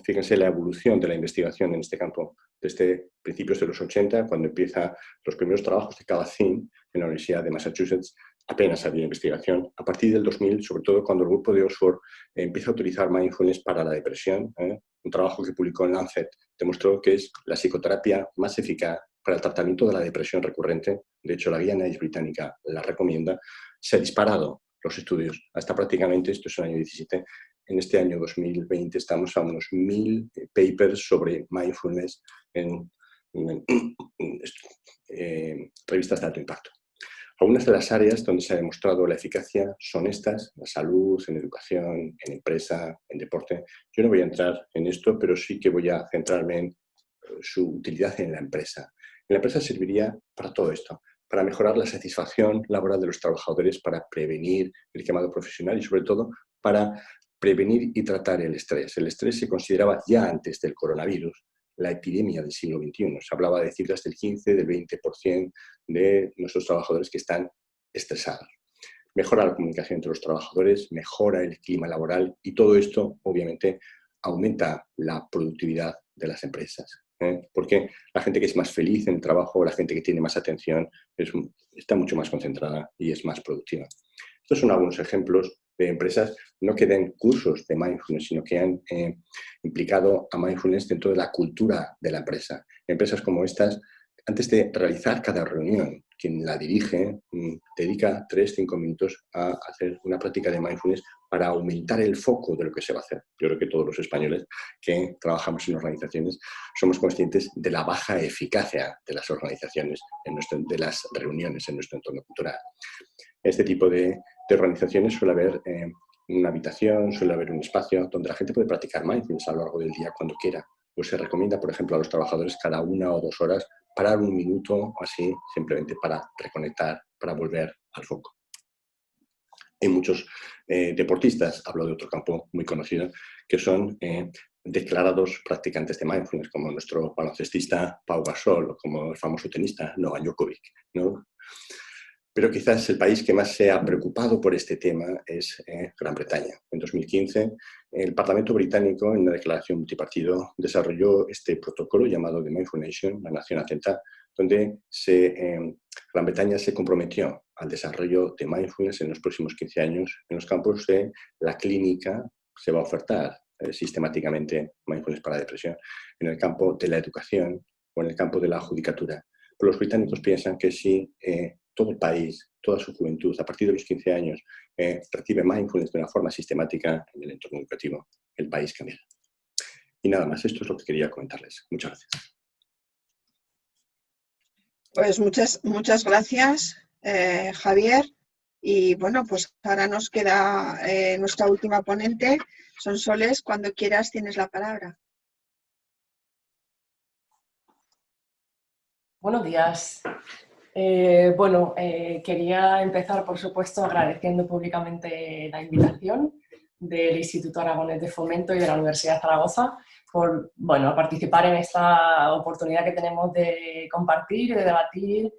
Fíjense la evolución de la investigación en este campo desde principios de los 80, cuando empiezan los primeros trabajos de Kabat-Zinn en la Universidad de Massachusetts. Apenas había investigación. A partir del 2000, sobre todo cuando el grupo de Oxford empieza a utilizar mindfulness para la depresión, un trabajo que publicó en Lancet demostró que es la psicoterapia más eficaz para el tratamiento de la depresión recurrente. De hecho, la guía NICE británica la recomienda. Se han disparado los estudios hasta prácticamente, esto es el año 17, en este año 2020 estamos a unos 1000 papers sobre mindfulness en revistas de alto impacto. Algunas de las áreas donde se ha demostrado la eficacia son estas: la salud, en educación, en empresa, en deporte. Yo no voy a entrar en esto, pero sí que voy a centrarme en su utilidad en la empresa. En la empresa serviría para todo esto, para mejorar la satisfacción laboral de los trabajadores, para prevenir el quemado profesional y sobre todo para prevenir y tratar el estrés. El estrés se consideraba ya antes del coronavirus la epidemia del siglo XXI. Se hablaba de cifras del 15, del 20% de nuestros trabajadores que están estresados. Mejora la comunicación entre los trabajadores, mejora el clima laboral y todo esto, obviamente, aumenta la productividad de las empresas. Porque la gente que es más feliz en el trabajo, la gente que tiene más atención, está mucho más concentrada y es más productiva. Estos son algunos ejemplos de empresas, no que den cursos de mindfulness, sino que han implicado a mindfulness dentro de la cultura de la empresa. Empresas como estas, antes de realizar cada reunión, quien la dirige dedica 3-5 minutos a hacer una práctica de mindfulness para aumentar el foco de lo que se va a hacer. Yo creo que todos los españoles que trabajamos en organizaciones somos conscientes de la baja eficacia de las organizaciones, de las reuniones en nuestro entorno cultural. Este tipo de organizaciones suele haber una habitación, suele haber un espacio donde la gente puede practicar mindfulness a lo largo del día cuando quiera. Pues se recomienda, por ejemplo, a los trabajadores cada 1 o 2 horas parar un minuto o así, simplemente para reconectar, para volver al foco. Hay muchos deportistas, hablo de otro campo muy conocido, que son declarados practicantes de mindfulness, como nuestro baloncestista Pau Gasol o como el famoso tenista Novak Djokovic, ¿no? Pero quizás el país que más se ha preocupado por este tema es Gran Bretaña. En 2015, el Parlamento británico, en una declaración multipartido, desarrolló este protocolo llamado The Mindful Nation, la nación atenta, donde Gran Bretaña se comprometió al desarrollo de mindfulness en los próximos 15 años. En los campos de la clínica se va a ofertar sistemáticamente mindfulness para la depresión, en el campo de la educación o en el campo de la judicatura. Pero los británicos piensan que si todo el país, toda su juventud, a partir de los 15 años, recibe mindfulness de una forma sistemática en el entorno educativo, el país cambiará. Y nada más, esto es lo que quería comentarles. Muchas gracias. Pues muchas gracias, Javier. Y bueno, pues ahora nos queda nuestra última ponente, Sonsoles. Cuando quieras tienes la palabra. Buenos días. Quería empezar, por supuesto, agradeciendo públicamente la invitación del Instituto Aragonés de Fomento y de la Universidad de Zaragoza por participar en esta oportunidad que tenemos de compartir y de debatir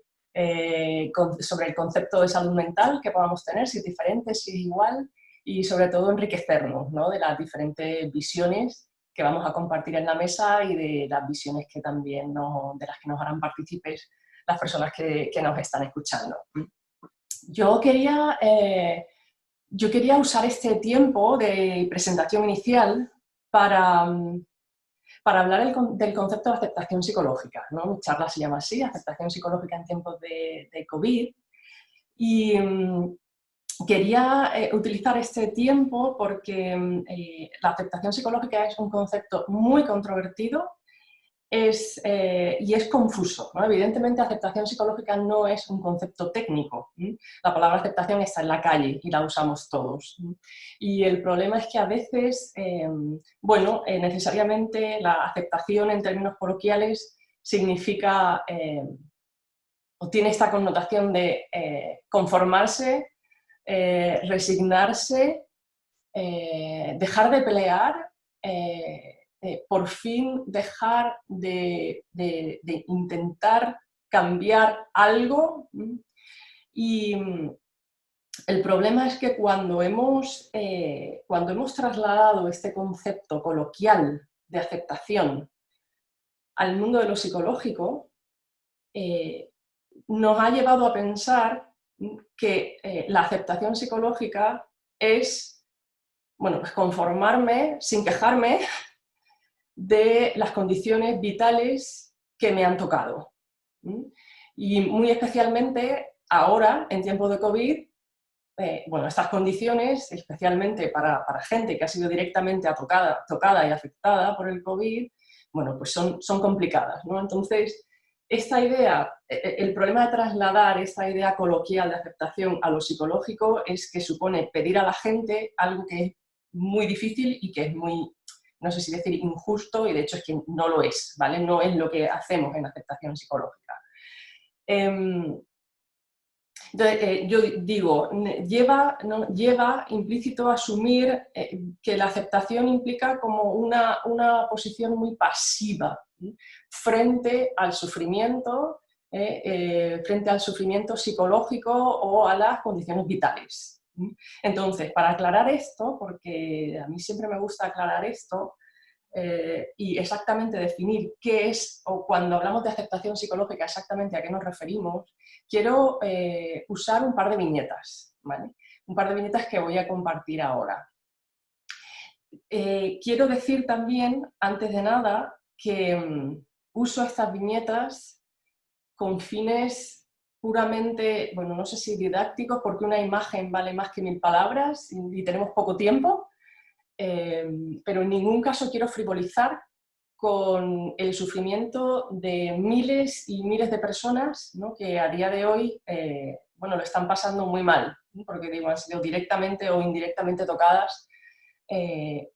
sobre el concepto de salud mental que podamos tener, si es diferente, si es igual, y sobre todo enriquecernos, ¿no?, de las diferentes visiones que vamos a compartir en la mesa y de las visiones que también de las que nos harán partícipes las personas que nos están escuchando. Yo quería usar este tiempo de presentación inicial para hablar del concepto de aceptación psicológica, ¿no? Mi charla se llama así, aceptación psicológica en tiempos de COVID. Y quería utilizar este tiempo porque la aceptación psicológica es un concepto muy controvertido y es confuso, ¿no? Evidentemente, aceptación psicológica no es un concepto técnico. La palabra aceptación está en la calle y la usamos todos. Y el problema es que a veces, necesariamente la aceptación en términos coloquiales significa o tiene esta connotación de conformarse, resignarse, dejar de pelear, por fin dejar de intentar cambiar algo. Y el problema es que cuando hemos trasladado este concepto coloquial de aceptación al mundo de lo psicológico, nos ha llevado a pensar que la aceptación psicológica es conformarme sin quejarme de las condiciones vitales que me han tocado. Y muy especialmente ahora, en tiempos de COVID, estas condiciones, especialmente para gente que ha sido directamente tocada y afectada por el COVID, pues son complicadas, ¿no? Entonces, esta idea, el problema de trasladar esta idea coloquial de aceptación a lo psicológico es que supone pedir a la gente algo que es muy difícil y que es muy, no sé si decir injusto, y de hecho es que no lo es, ¿vale? No es lo que hacemos en aceptación psicológica. Entonces, yo digo, lleva implícito asumir que la aceptación implica como una posición muy pasiva frente al sufrimiento psicológico o a las condiciones vitales. Entonces, para aclarar esto, porque a mí siempre me gusta aclarar esto, y exactamente definir qué es, o cuando hablamos de aceptación psicológica, exactamente a qué nos referimos, quiero usar un par de viñetas, ¿vale? Un par de viñetas que voy a compartir ahora. Quiero decir también, antes de nada, que uso estas viñetas con fines puramente, no sé si didácticos, porque una imagen vale más que 1000 palabras y tenemos poco tiempo. Pero en ningún caso quiero frivolizar con el sufrimiento de miles y miles de personas, ¿no?, que a día de hoy lo están pasando muy mal, ¿no?, porque han sido directamente o indirectamente tocadas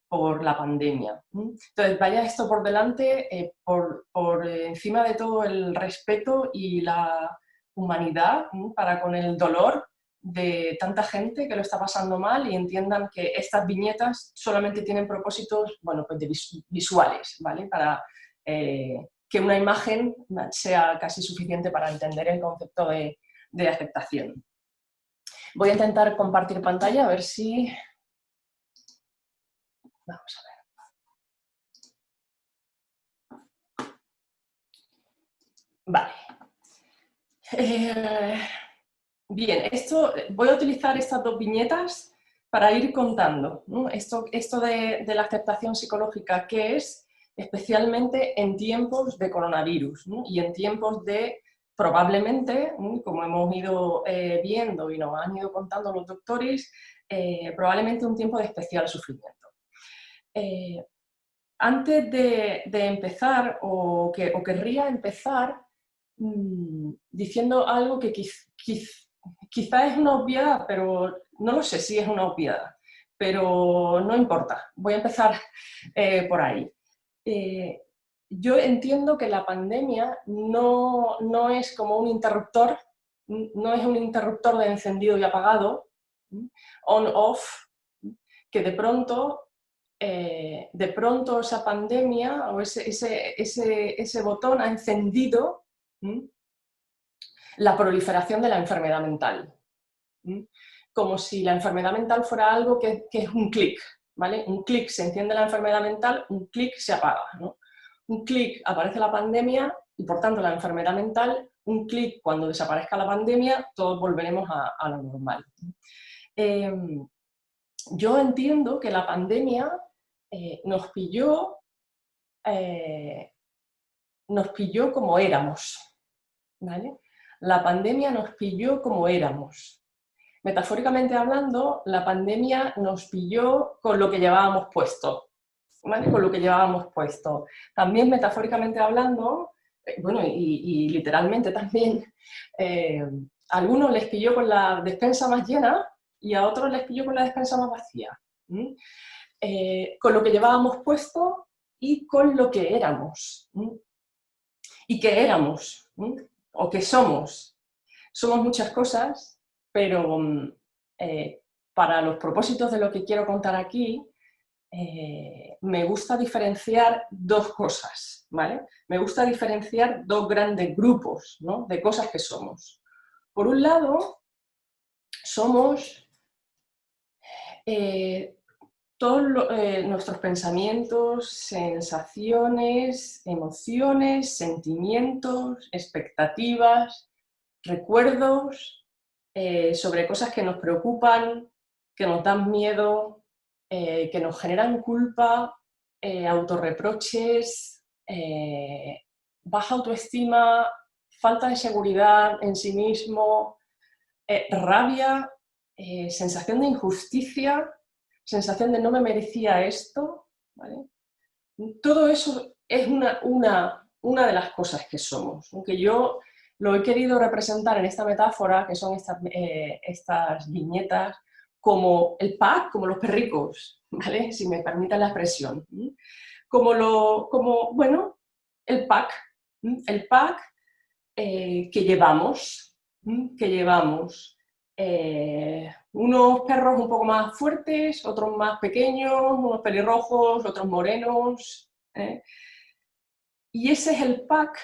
por la pandemia. Entonces, vaya esto por delante, por encima de todo el respeto y la humanidad para con el dolor de tanta gente que lo está pasando mal y entiendan que estas viñetas solamente tienen propósitos, bueno, pues visuales, ¿vale? Para que una imagen sea casi suficiente para entender el concepto de aceptación. Voy a intentar compartir pantalla a ver si... Vamos a ver. Vale. Bien, voy a utilizar estas dos viñetas para ir contando, ¿no? Esto de la aceptación psicológica, ¿qué es? Especialmente en tiempos de coronavirus, ¿no? Y en tiempos de, probablemente, ¿no? Como hemos ido viendo y nos han ido contando los doctores, probablemente un tiempo de especial sufrimiento. Antes de empezar, o querría empezar diciendo algo que quizá es una obviedad, pero no lo sé si es una obviedad, pero no importa. Voy a empezar por ahí. Yo entiendo que la pandemia no es como un interruptor, no es un interruptor de encendido y apagado, on-off, que de pronto esa pandemia o ese botón ha encendido la proliferación de la enfermedad mental. Como si la enfermedad mental fuera algo que es un clic, ¿vale? Un clic se enciende la enfermedad mental, un clic se apaga, ¿no? Un clic aparece la pandemia y por tanto la enfermedad mental, un clic cuando desaparezca la pandemia, todos volveremos a lo normal. Yo entiendo que la pandemia nos pilló como éramos, ¿vale? La pandemia nos pilló como éramos. Metafóricamente hablando, la pandemia nos pilló con lo que llevábamos puesto, ¿vale? Con lo que llevábamos puesto. También metafóricamente hablando, bueno, y literalmente también, a algunos les pilló con la despensa más llena y a otros les pilló con la despensa más vacía. Con lo que llevábamos puesto y con lo que éramos. ¿Y qué éramos? ¿O qué somos? Somos muchas cosas, pero para los propósitos de lo que quiero contar aquí, me gusta diferenciar dos cosas, ¿vale? Me gusta diferenciar dos grandes grupos, ¿no? De cosas que somos. Por un lado, somos todos nuestros pensamientos, sensaciones, emociones, sentimientos, expectativas, recuerdos sobre cosas que nos preocupan, que nos dan miedo, que nos generan culpa, autorreproches, baja autoestima, falta de seguridad en sí mismo, rabia, sensación de injusticia, sensación de no me merecía esto, ¿vale? Todo eso es una de las cosas que somos, aunque yo lo he querido representar en esta metáfora, que son estas viñetas, como el pack, como los perricos, ¿vale? Si me permiten la expresión. Bueno, el pack que llevamos, unos perros un poco más fuertes, otros más pequeños, unos pelirrojos, otros morenos. Y ese es el pack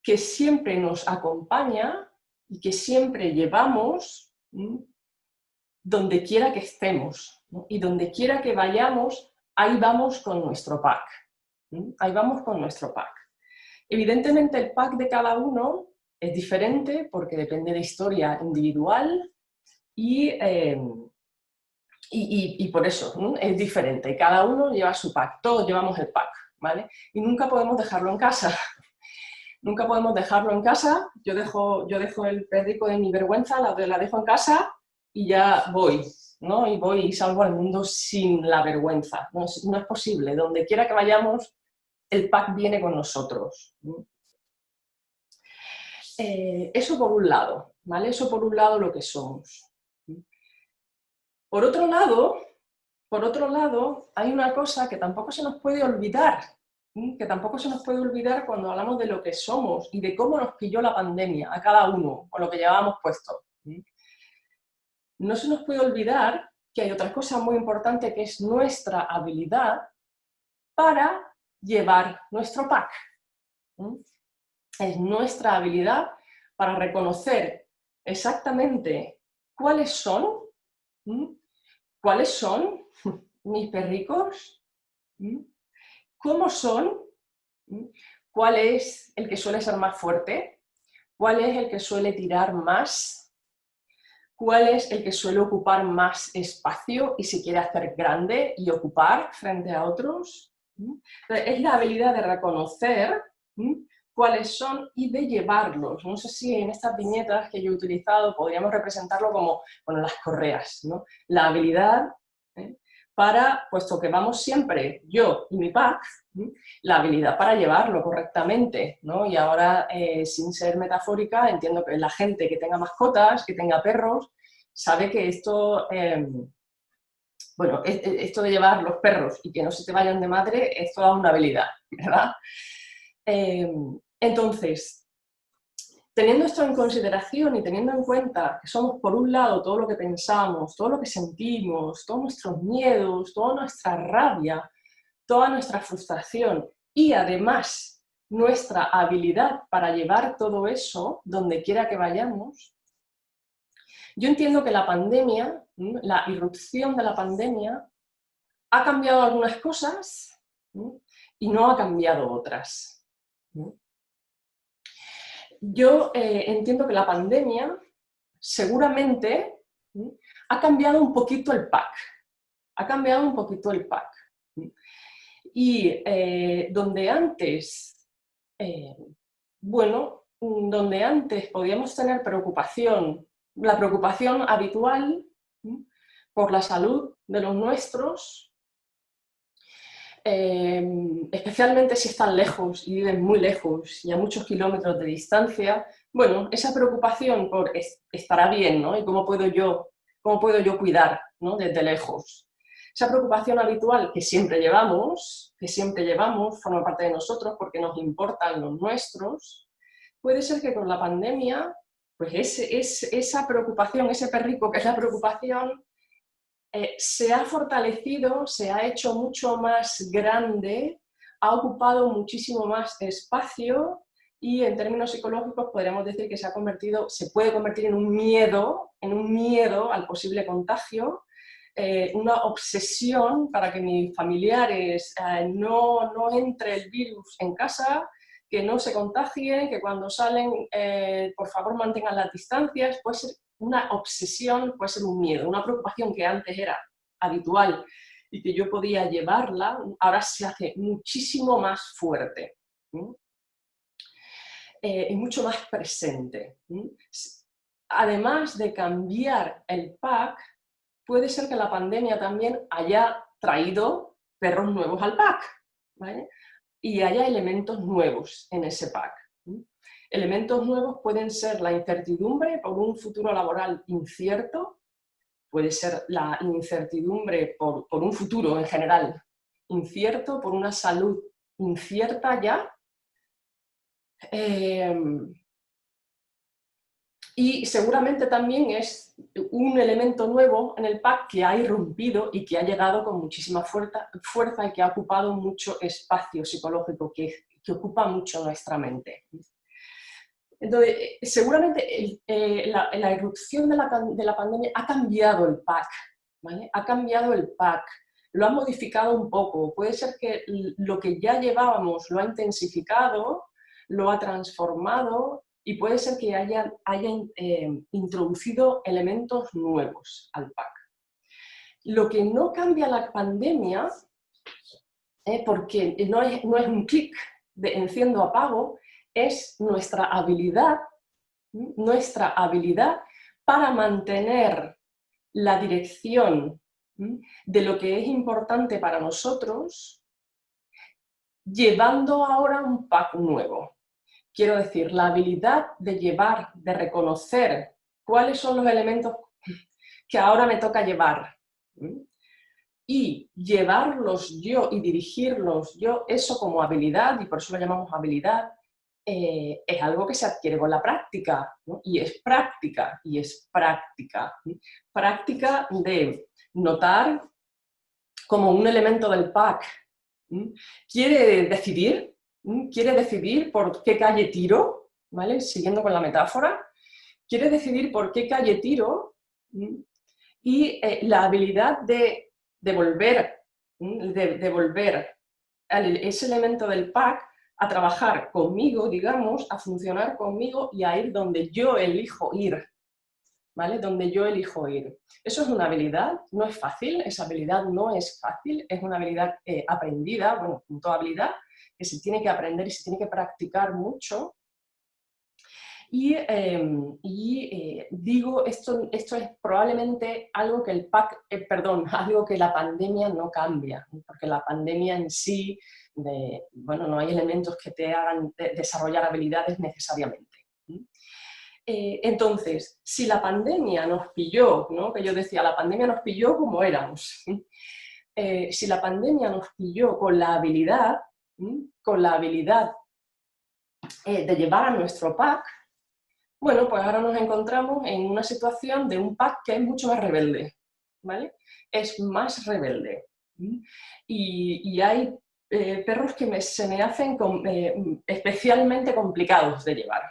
que siempre nos acompaña y que siempre llevamos donde quiera que estemos, ¿no? Y donde quiera que vayamos, ahí vamos con nuestro pack. Ahí vamos con nuestro pack. Evidentemente el pack de cada uno es diferente porque depende de historia individual y por eso, ¿no? Es diferente. Cada uno lleva su pack, todos llevamos el pack, ¿vale? Y nunca podemos dejarlo en casa. Nunca podemos dejarlo en casa. Yo dejo el perrico de mi vergüenza, la dejo en casa y ya voy, ¿no? Y voy y salgo al mundo sin la vergüenza. No es posible. Donde quiera que vayamos, el pack viene con nosotros. Eso por un lado, ¿vale? Eso por un lado lo que somos. Por otro lado, hay una cosa que tampoco se nos puede olvidar, cuando hablamos de lo que somos y de cómo nos pilló la pandemia a cada uno, o lo que llevábamos puesto. no se nos puede olvidar que hay otra cosa muy importante que es nuestra habilidad para llevar nuestro pack. Es nuestra habilidad para reconocer exactamente cuáles son mis perricos, cómo son, cuál es el que suele ser más fuerte, cuál es el que suele tirar más, cuál es el que suele ocupar más espacio y se quiere hacer grande y ocupar frente a otros. Es la habilidad de reconocer cuáles son y de llevarlos. No sé si en estas viñetas que yo he utilizado podríamos representarlo como, bueno, las correas, ¿no? La habilidad para, puesto que vamos siempre yo y mi pack, la habilidad para llevarlo correctamente, ¿no? Y ahora, sin ser metafórica, entiendo que la gente que tenga mascotas, que tenga perros, sabe que esto, bueno, esto de llevar los perros y que no se te vayan de madre es toda una habilidad, ¿verdad? Entonces, teniendo esto en consideración y teniendo en cuenta que somos, por un lado, todo lo que pensamos, todo lo que sentimos, todos nuestros miedos, toda nuestra rabia, toda nuestra frustración y, además, nuestra habilidad para llevar todo eso donde quiera que vayamos, yo entiendo que la pandemia, la irrupción de la pandemia, ha cambiado algunas cosas y no ha cambiado otras. Yo entiendo que la pandemia seguramente ha cambiado un poquito el pack. Ha cambiado un poquito el pack. Y donde antes, bueno, donde antes podíamos tener preocupación, la preocupación habitual por la salud de los nuestros, especialmente si están lejos y viven muy lejos y a muchos kilómetros de distancia, bueno, esa preocupación por estará bien, ¿no? Y cómo puedo yo cuidar, ¿no? Desde lejos. Esa preocupación habitual que siempre llevamos, forma parte de nosotros porque nos importan los nuestros, puede ser que con la pandemia, pues esa preocupación, ese perrico que es la preocupación, se ha fortalecido, se ha hecho mucho más grande, ha ocupado muchísimo más espacio y en términos psicológicos podríamos decir que se puede convertir en un miedo al posible contagio, una obsesión para que mis familiares no entre el virus en casa, que no se contagien, que cuando salen por favor mantengan las distancias. Puede ser una obsesión, puede ser un miedo, una preocupación que antes era habitual y que yo podía llevarla, ahora se hace muchísimo más fuerte y mucho más presente. Además de cambiar el pack, puede ser que la pandemia también haya traído perros nuevos al pack, ¿vale? Y haya elementos nuevos en ese pack. Elementos nuevos pueden ser la incertidumbre por un futuro laboral incierto, puede ser la incertidumbre por un futuro en general incierto, por una salud incierta ya, y seguramente también es un elemento nuevo en el pack que ha irrumpido y que ha llegado con muchísima fuerza y que ha ocupado mucho espacio psicológico, que ocupa mucho nuestra mente. Entonces, seguramente la irrupción de la pandemia ha cambiado el pack, ¿vale? Ha cambiado el pack, lo ha modificado un poco. Puede ser que lo que ya llevábamos lo ha intensificado, lo ha transformado y puede ser que haya introducido elementos nuevos al pack. Lo que no cambia la pandemia, porque no es un clic de enciendo-apago, es nuestra habilidad para mantener la dirección de lo que es importante para nosotros, llevando ahora un pack nuevo. Quiero decir, la habilidad de llevar, de reconocer cuáles son los elementos que ahora me toca llevar y llevarlos yo y dirigirlos yo, eso como habilidad, y por eso lo llamamos habilidad, es algo que se adquiere con la práctica, ¿no? Y es práctica, y es práctica. Práctica de notar como un elemento del pack. ¿Quiere decidir? ¿Quiere decidir por qué calle tiro? ¿Vale? Siguiendo con la metáfora. ¿Quiere decidir por qué calle tiro? Y la habilidad de devolver ese elemento del pack a trabajar conmigo, digamos, a funcionar conmigo y a ir donde yo elijo ir, ¿vale? Donde yo elijo ir. Eso es una habilidad, no es fácil, esa habilidad no es fácil, es una habilidad aprendida, bueno, como toda habilidad, que se tiene que aprender y se tiene que practicar mucho. Y digo, esto es probablemente algo que algo que la pandemia no cambia, porque la pandemia en sí, bueno, no hay elementos que te hagan desarrollar habilidades necesariamente. Entonces, si la pandemia nos pilló, ¿no? Que yo decía, la pandemia nos pilló como éramos. Si la pandemia nos pilló con la habilidad de llevar a nuestro pack, bueno, pues ahora nos encontramos en una situación de un pack que es mucho más rebelde, ¿vale? Es más rebelde. Y hay perros que se me hacen especialmente complicados de llevar,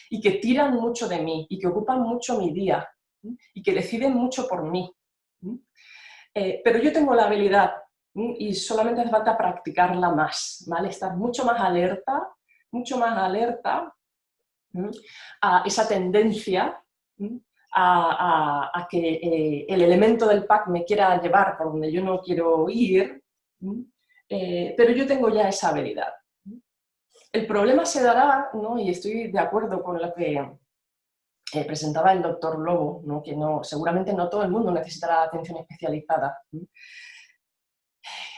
y que tiran mucho de mí, y que ocupan mucho mi día, y que deciden mucho por mí. Pero yo tengo la habilidad, y solamente hace falta practicarla más, ¿vale? Estar mucho más alerta a esa tendencia a que el elemento del pack me quiera llevar por donde yo no quiero ir, pero yo tengo ya esa habilidad. El problema se dará, ¿no? Y estoy de acuerdo con lo que presentaba el doctor Lobo, ¿no? Que seguramente no todo el mundo necesitará atención especializada.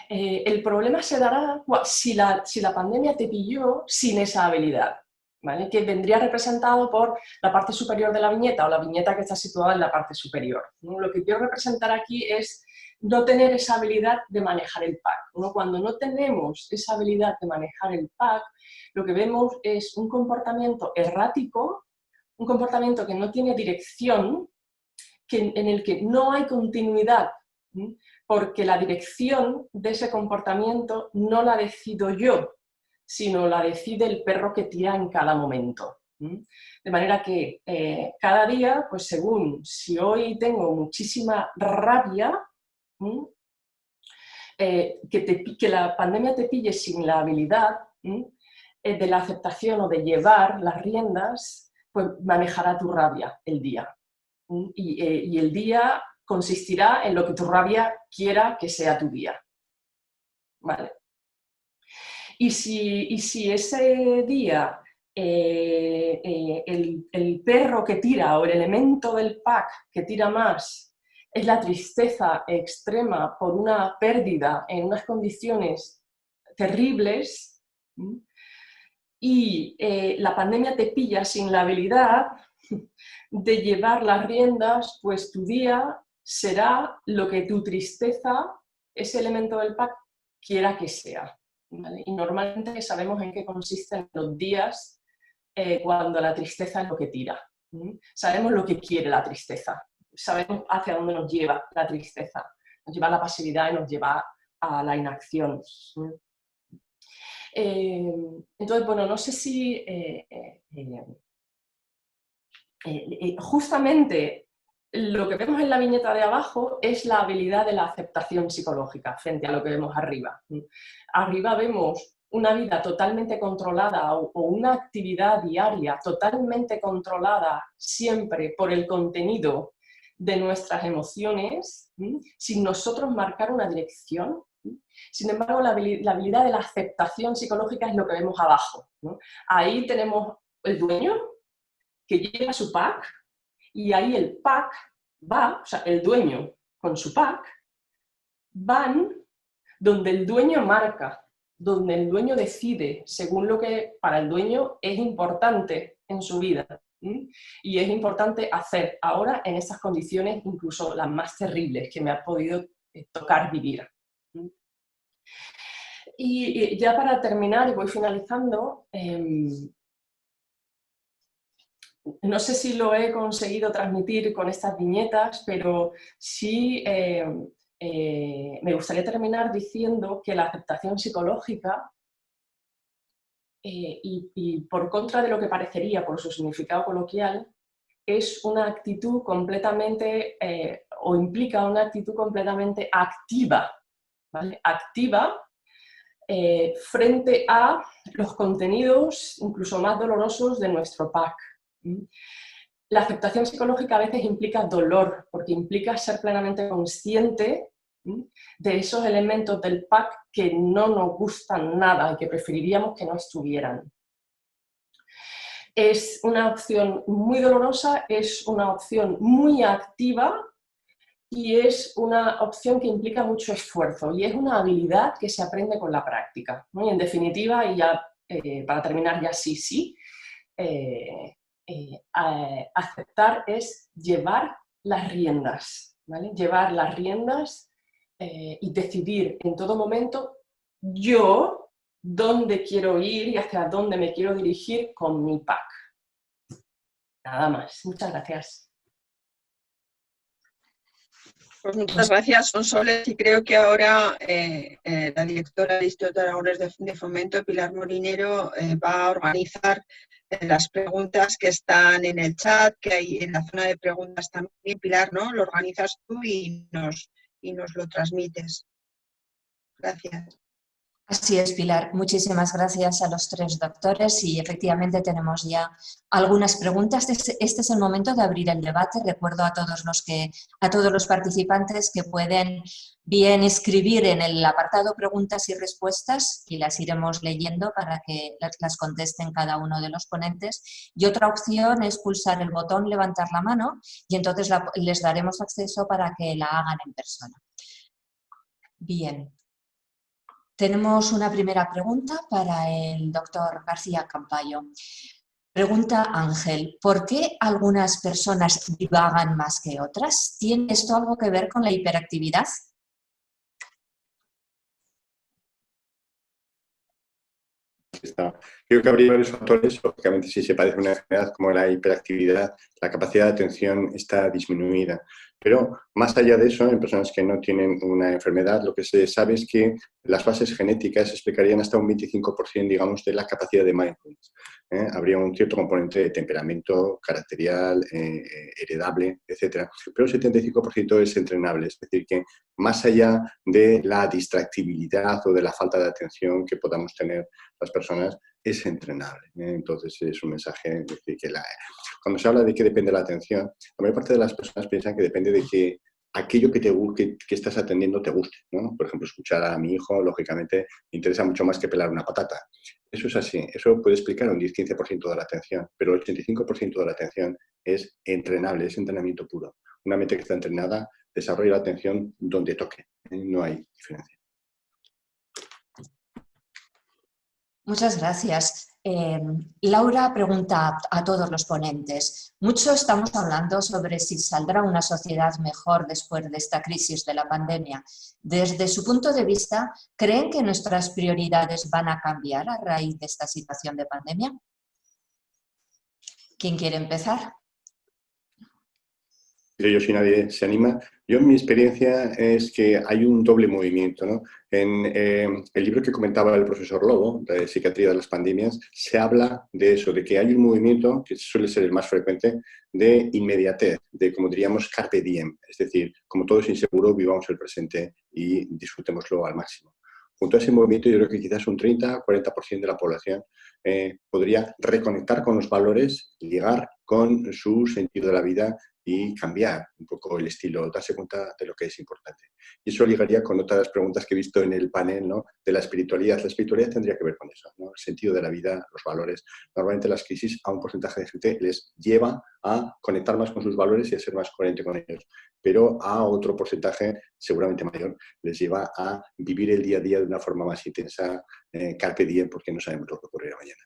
El problema se dará si la pandemia te pilló sin esa habilidad, ¿vale? Que vendría representado por la parte superior de la viñeta o la viñeta que está situada en la parte superior, ¿no? Lo que quiero representar aquí es no tener esa habilidad de manejar el pack, ¿no? Cuando no tenemos esa habilidad de manejar el pack, lo que vemos es un comportamiento errático, un comportamiento que no tiene dirección, en el que no hay continuidad, porque la dirección de ese comportamiento no la decido yo, sino la decide el perro que tira en cada momento. De manera que cada día, pues según si hoy tengo muchísima rabia, que la pandemia te pille sin la habilidad de la aceptación o de llevar las riendas, pues manejará tu rabia el día. Y el día consistirá en lo que tu rabia quiera que sea tu día. ¿Vale? Y si ese día el perro que tira o el elemento del pack que tira más es la tristeza extrema por una pérdida en unas condiciones terribles, y la pandemia te pilla sin la habilidad de llevar las riendas, pues tu día será lo que tu tristeza, ese elemento del pack, quiera que sea, ¿vale? Y normalmente sabemos en qué consisten los días cuando la tristeza es lo que tira. Sabemos lo que quiere la tristeza, sabemos hacia dónde nos lleva la tristeza. Nos lleva a la pasividad y nos lleva a la inacción. Entonces, bueno, no sé si justamente lo que vemos en la viñeta de abajo es la habilidad de la aceptación psicológica frente a lo que vemos arriba. Arriba vemos una vida totalmente controlada o una actividad diaria totalmente controlada siempre por el contenido de nuestras emociones, sin nosotros marcar una dirección. Sin embargo, la habilidad de la aceptación psicológica es lo que vemos abajo, ¿no? Ahí tenemos el dueño que lleva su pack, y ahí el pack va, o sea, el dueño con su pack, van donde el dueño marca, donde el dueño decide, según lo que para el dueño es importante en su vida. Y es importante hacer ahora en estas condiciones, incluso las más terribles que me ha podido tocar vivir. Y ya para terminar, y voy finalizando, no sé si lo he conseguido transmitir con estas viñetas, pero sí me gustaría terminar diciendo que la aceptación psicológica, y por contra de lo que parecería por su significado coloquial, es una actitud completamente, o implica una actitud completamente activa, ¿vale? Activa frente a los contenidos incluso más dolorosos de nuestro pack. La aceptación psicológica a veces implica dolor, porque implica ser plenamente consciente de esos elementos del pack que no nos gustan nada y que preferiríamos que no estuvieran. Es una opción muy dolorosa, es una opción muy activa y es una opción que implica mucho esfuerzo y es una habilidad que se aprende con la práctica, ¿no? Y en definitiva, y ya para terminar ya sí, aceptar es llevar las riendas, ¿vale? Llevar las riendas y decidir en todo momento yo dónde quiero ir y hacia dónde me quiero dirigir con mi pack. Nada más. Muchas gracias. Pues muchas gracias, Sonsoles, y creo que ahora la directora del Instituto de Aragonés de Fomento, Pilar Molinero, va a organizar las preguntas que están en el chat, que hay en la zona de preguntas también. Pilar, ¿no? Lo organizas tú y nos lo transmites. Gracias. Así es, Pilar. Muchísimas gracias a los tres doctores y efectivamente tenemos ya algunas preguntas. Este es el momento de abrir el debate. Recuerdo a todos los participantes que pueden bien escribir en el apartado preguntas y respuestas y las iremos leyendo para que las contesten cada uno de los ponentes. Y otra opción es pulsar el botón levantar la mano y entonces les daremos acceso para que la hagan en persona. Bien. Tenemos una primera pregunta para el doctor García Campayo. Pregunta Ángel, ¿por qué algunas personas divagan más que otras? ¿Tiene esto algo que ver con la hiperactividad? Creo que habría varios factores. Lógicamente, si se padece una enfermedad como la hiperactividad, la capacidad de atención está disminuida. Pero más allá de eso, en personas que no tienen una enfermedad, lo que se sabe es que las bases genéticas explicarían hasta un 25%, digamos, de la capacidad de mindfulness. Habría un cierto componente de temperamento caracterial, heredable, etc. Pero el 75% es entrenable, es decir, que más allá de la distractibilidad o de la falta de atención que podamos tener las personas, es entrenable. Entonces es un mensaje, es decir, que cuando se habla de que depende la atención, la mayor parte de las personas piensan que depende de que aquello que estás atendiendo te guste, ¿no? Por ejemplo, escuchar a mi hijo, lógicamente, me interesa mucho más que pelar una patata. Eso es así, eso puede explicar un 10-15% de la atención, pero el 85% de la atención es entrenable, es entrenamiento puro. Una mente que está entrenada desarrolla la atención donde toque, no hay diferencia. Muchas gracias. Laura pregunta a todos los ponentes. Mucho estamos hablando sobre si saldrá una sociedad mejor después de esta crisis de la pandemia. Desde su punto de vista, ¿creen que nuestras prioridades van a cambiar a raíz de esta situación de pandemia? ¿Quién quiere empezar? Yo, si nadie se anima, yo mi experiencia es que hay un doble movimiento, ¿no? En el libro que comentaba el profesor Lobo, de Psiquiatría de las Pandemias, se habla de eso, de que hay un movimiento, que suele ser el más frecuente, de inmediatez, de, como diríamos, carpe diem, es decir, como todo es inseguro, vivamos el presente y disfrutémoslo al máximo. Junto a ese movimiento, yo creo que quizás un 30-40% de la población podría reconectar con los valores, ligar con su sentido de la vida y cambiar un poco el estilo, darse cuenta de lo que es importante. Y eso ligaría con otras preguntas que he visto en el panel, ¿no? De la espiritualidad. La espiritualidad tendría que ver con eso, ¿no? El sentido de la vida, los valores. Normalmente las crisis a un porcentaje de gente les lleva a conectar más con sus valores y a ser más coherente con ellos. Pero a otro porcentaje, seguramente mayor, les lleva a vivir el día a día de una forma más intensa, carpe diem, porque no sabemos lo que ocurrirá mañana.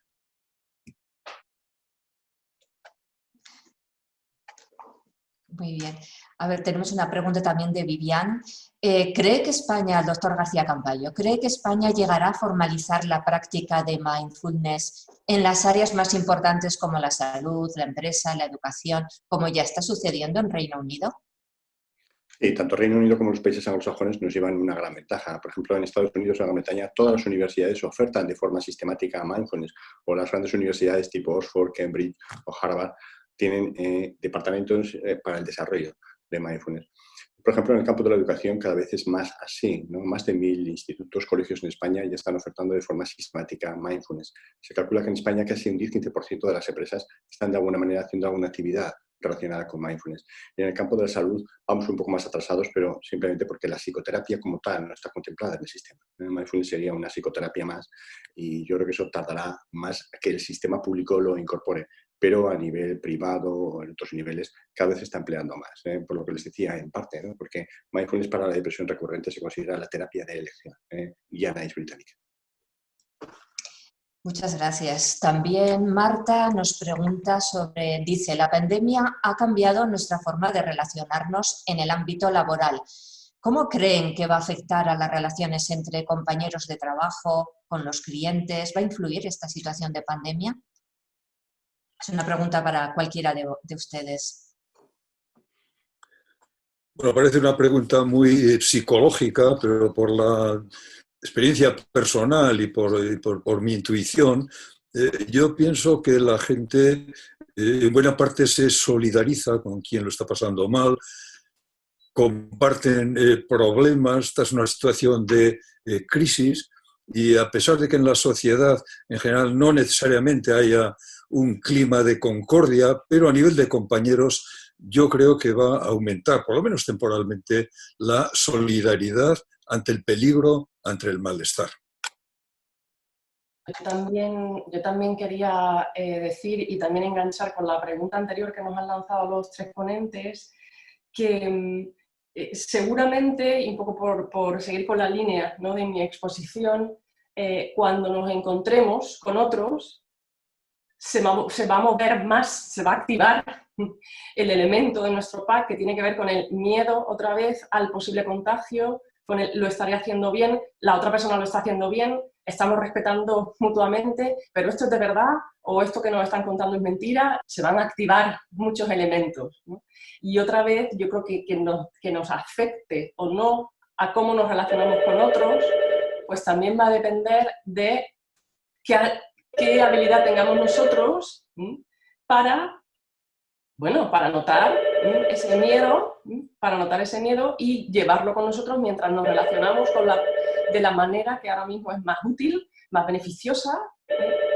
Muy bien. A ver, tenemos una pregunta también de Vivian. ¿Cree que España, el doctor García Campayo, cree que España llegará a formalizar la práctica de mindfulness en las áreas más importantes como la salud, la empresa, la educación, como ya está sucediendo en Reino Unido? Y tanto Reino Unido como los países anglosajones nos llevan una gran ventaja. Por ejemplo, en Estados Unidos o en Gran Bretaña, todas las universidades ofertan de forma sistemática mindfulness, o las grandes universidades tipo Oxford, Cambridge o Harvard tienen departamentos para el desarrollo de mindfulness. Por ejemplo, en el campo de la educación cada vez es más así, ¿no? Más de 1000 institutos, colegios en España ya están ofertando de forma sistemática mindfulness. Se calcula que en España casi un 10-15% de las empresas están de alguna manera haciendo alguna actividad relacionada con mindfulness. Y en el campo de la salud vamos un poco más atrasados, pero simplemente porque la psicoterapia como tal no está contemplada en el sistema. Mindfulness sería una psicoterapia más y yo creo que eso tardará más a que el sistema público lo incorpore, pero a nivel privado o en otros niveles cada vez se está empleando más, por lo que les decía en parte, ¿no? Porque mindfulness para la depresión recurrente se considera la terapia de elección, Guiana es británica. Muchas gracias. También Marta nos pregunta sobre, dice, la pandemia ha cambiado nuestra forma de relacionarnos en el ámbito laboral. ¿Cómo creen que va a afectar a las relaciones entre compañeros de trabajo, con los clientes? ¿Va a influir esta situación de pandemia? Es una pregunta para cualquiera de ustedes. Bueno, parece una pregunta muy psicológica, pero por la experiencia personal y por mi intuición, yo pienso que la gente en buena parte se solidariza con quien lo está pasando mal, comparten problemas, esta es una situación de crisis, y a pesar de que en la sociedad en general no necesariamente haya un clima de concordia, pero a nivel de compañeros yo creo que va a aumentar, por lo menos temporalmente, la solidaridad ante el peligro, ante el malestar. Yo también quería decir y también enganchar con la pregunta anterior que nos han lanzado los tres ponentes, que seguramente, y un poco por seguir con la línea, ¿no?, de mi exposición, cuando nos encontremos con otros, se va a mover más, se va a activar el elemento de nuestro pack que tiene que ver con el miedo otra vez al posible contagio, con el lo estaré haciendo bien, la otra persona lo está haciendo bien, estamos respetando mutuamente, pero esto es de verdad o esto que nos están contando es mentira, se van a activar muchos elementos, ¿no? Y otra vez yo creo que nos afecte o no a cómo nos relacionamos con otros, pues también va a depender de qué habilidad tengamos nosotros para notar ese miedo, y llevarlo con nosotros mientras nos relacionamos de la manera que ahora mismo es más útil, más beneficiosa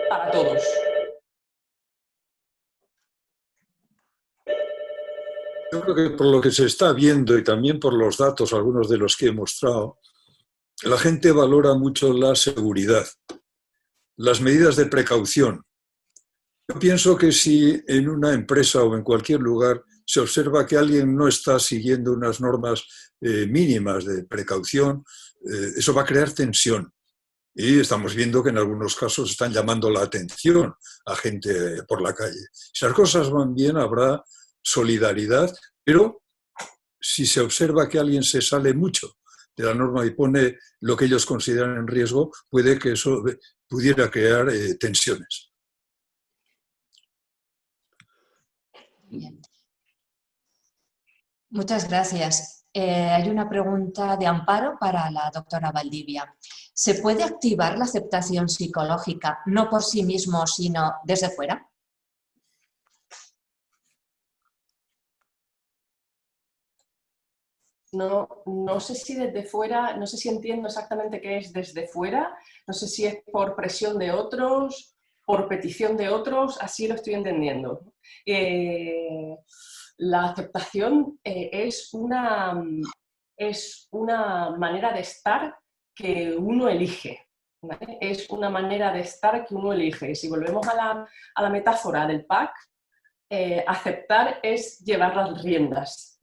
para todos. Yo creo que por lo que se está viendo y también por los datos, algunos de los que he mostrado, la gente valora mucho la seguridad, las medidas de precaución. Yo pienso que si en una empresa o en cualquier lugar se observa que alguien no está siguiendo unas normas mínimas de precaución, eso va a crear tensión. Y estamos viendo que en algunos casos están llamando la atención a gente por la calle. Si las cosas van bien, habrá solidaridad, pero si se observa que alguien se sale mucho de la norma y pone lo que ellos consideran en riesgo, puede que eso pudiera crear tensiones. Bien. Muchas gracias. Hay una pregunta de Amparo para la doctora Valdivia. ¿Se puede activar la aceptación psicológica no por sí mismo, sino desde fuera? No sé si desde fuera, no sé si entiendo exactamente qué es desde fuera, no sé si es por presión de otros, por petición de otros, así lo estoy entendiendo. La aceptación es una manera de estar que uno elige, ¿vale? Es una manera de estar que uno elige. Si volvemos a la metáfora del pack, aceptar es llevar las riendas.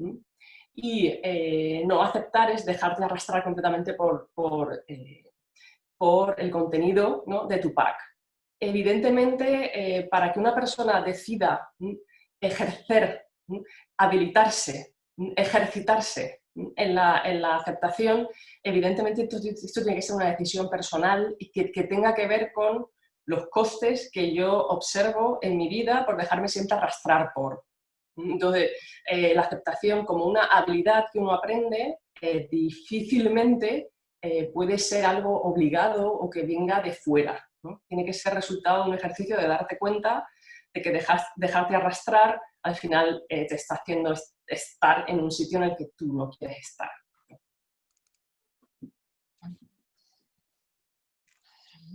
Y no aceptar es dejarte arrastrar completamente por el contenido, ¿no?, de tu pack. Evidentemente, para que una persona decida ejercer habilitarse, ejercitarse en la aceptación. Evidentemente esto tiene que ser una decisión personal y que tenga que ver con los costes que yo observo en mi vida por dejarme siempre arrastrar por. Entonces, la aceptación como una habilidad que uno aprende difícilmente puede ser algo obligado o que venga de fuera, ¿no? Tiene que ser resultado de un ejercicio de darte cuenta de que dejarte arrastrar al final te está haciendo estar en un sitio en el que tú no quieres estar.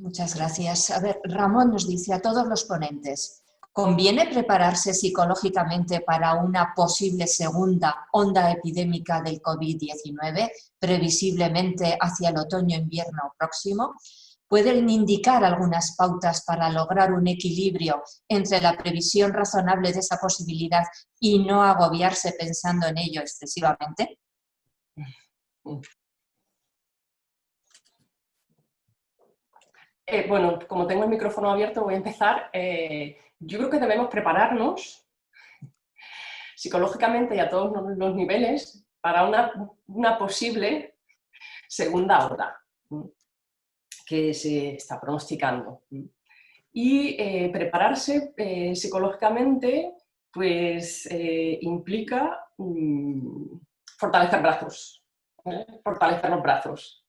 Muchas gracias. A ver, Ramón nos dice a todos los ponentes, ¿conviene prepararse psicológicamente para una posible segunda onda epidémica del COVID-19, previsiblemente hacia el otoño-invierno próximo? ¿Pueden indicar algunas pautas para lograr un equilibrio entre la previsión razonable de esa posibilidad y no agobiarse pensando en ello excesivamente? Bueno, como tengo el micrófono abierto, voy a empezar. Yo creo que debemos prepararnos psicológicamente y a todos los niveles para una posible segunda ola que se está pronosticando. Y prepararse psicológicamente pues implica fortalecer brazos, fortalecer los brazos,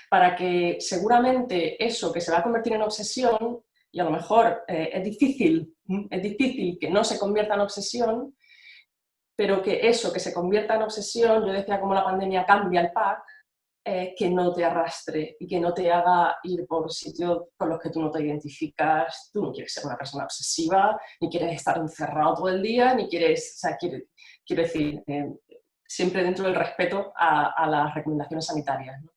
para que seguramente eso que se va a convertir en obsesión, y a lo mejor es difícil que no se convierta en obsesión, pero que eso que se convierta en obsesión, yo decía cómo la pandemia cambia el pack, que no te arrastre y que no te haga ir por sitios con los que tú no te identificas. Tú no quieres ser una persona obsesiva, ni quieres estar encerrado todo el día, ni quieres, o sea, quiero decir, siempre dentro del respeto a las recomendaciones sanitarias, ¿no?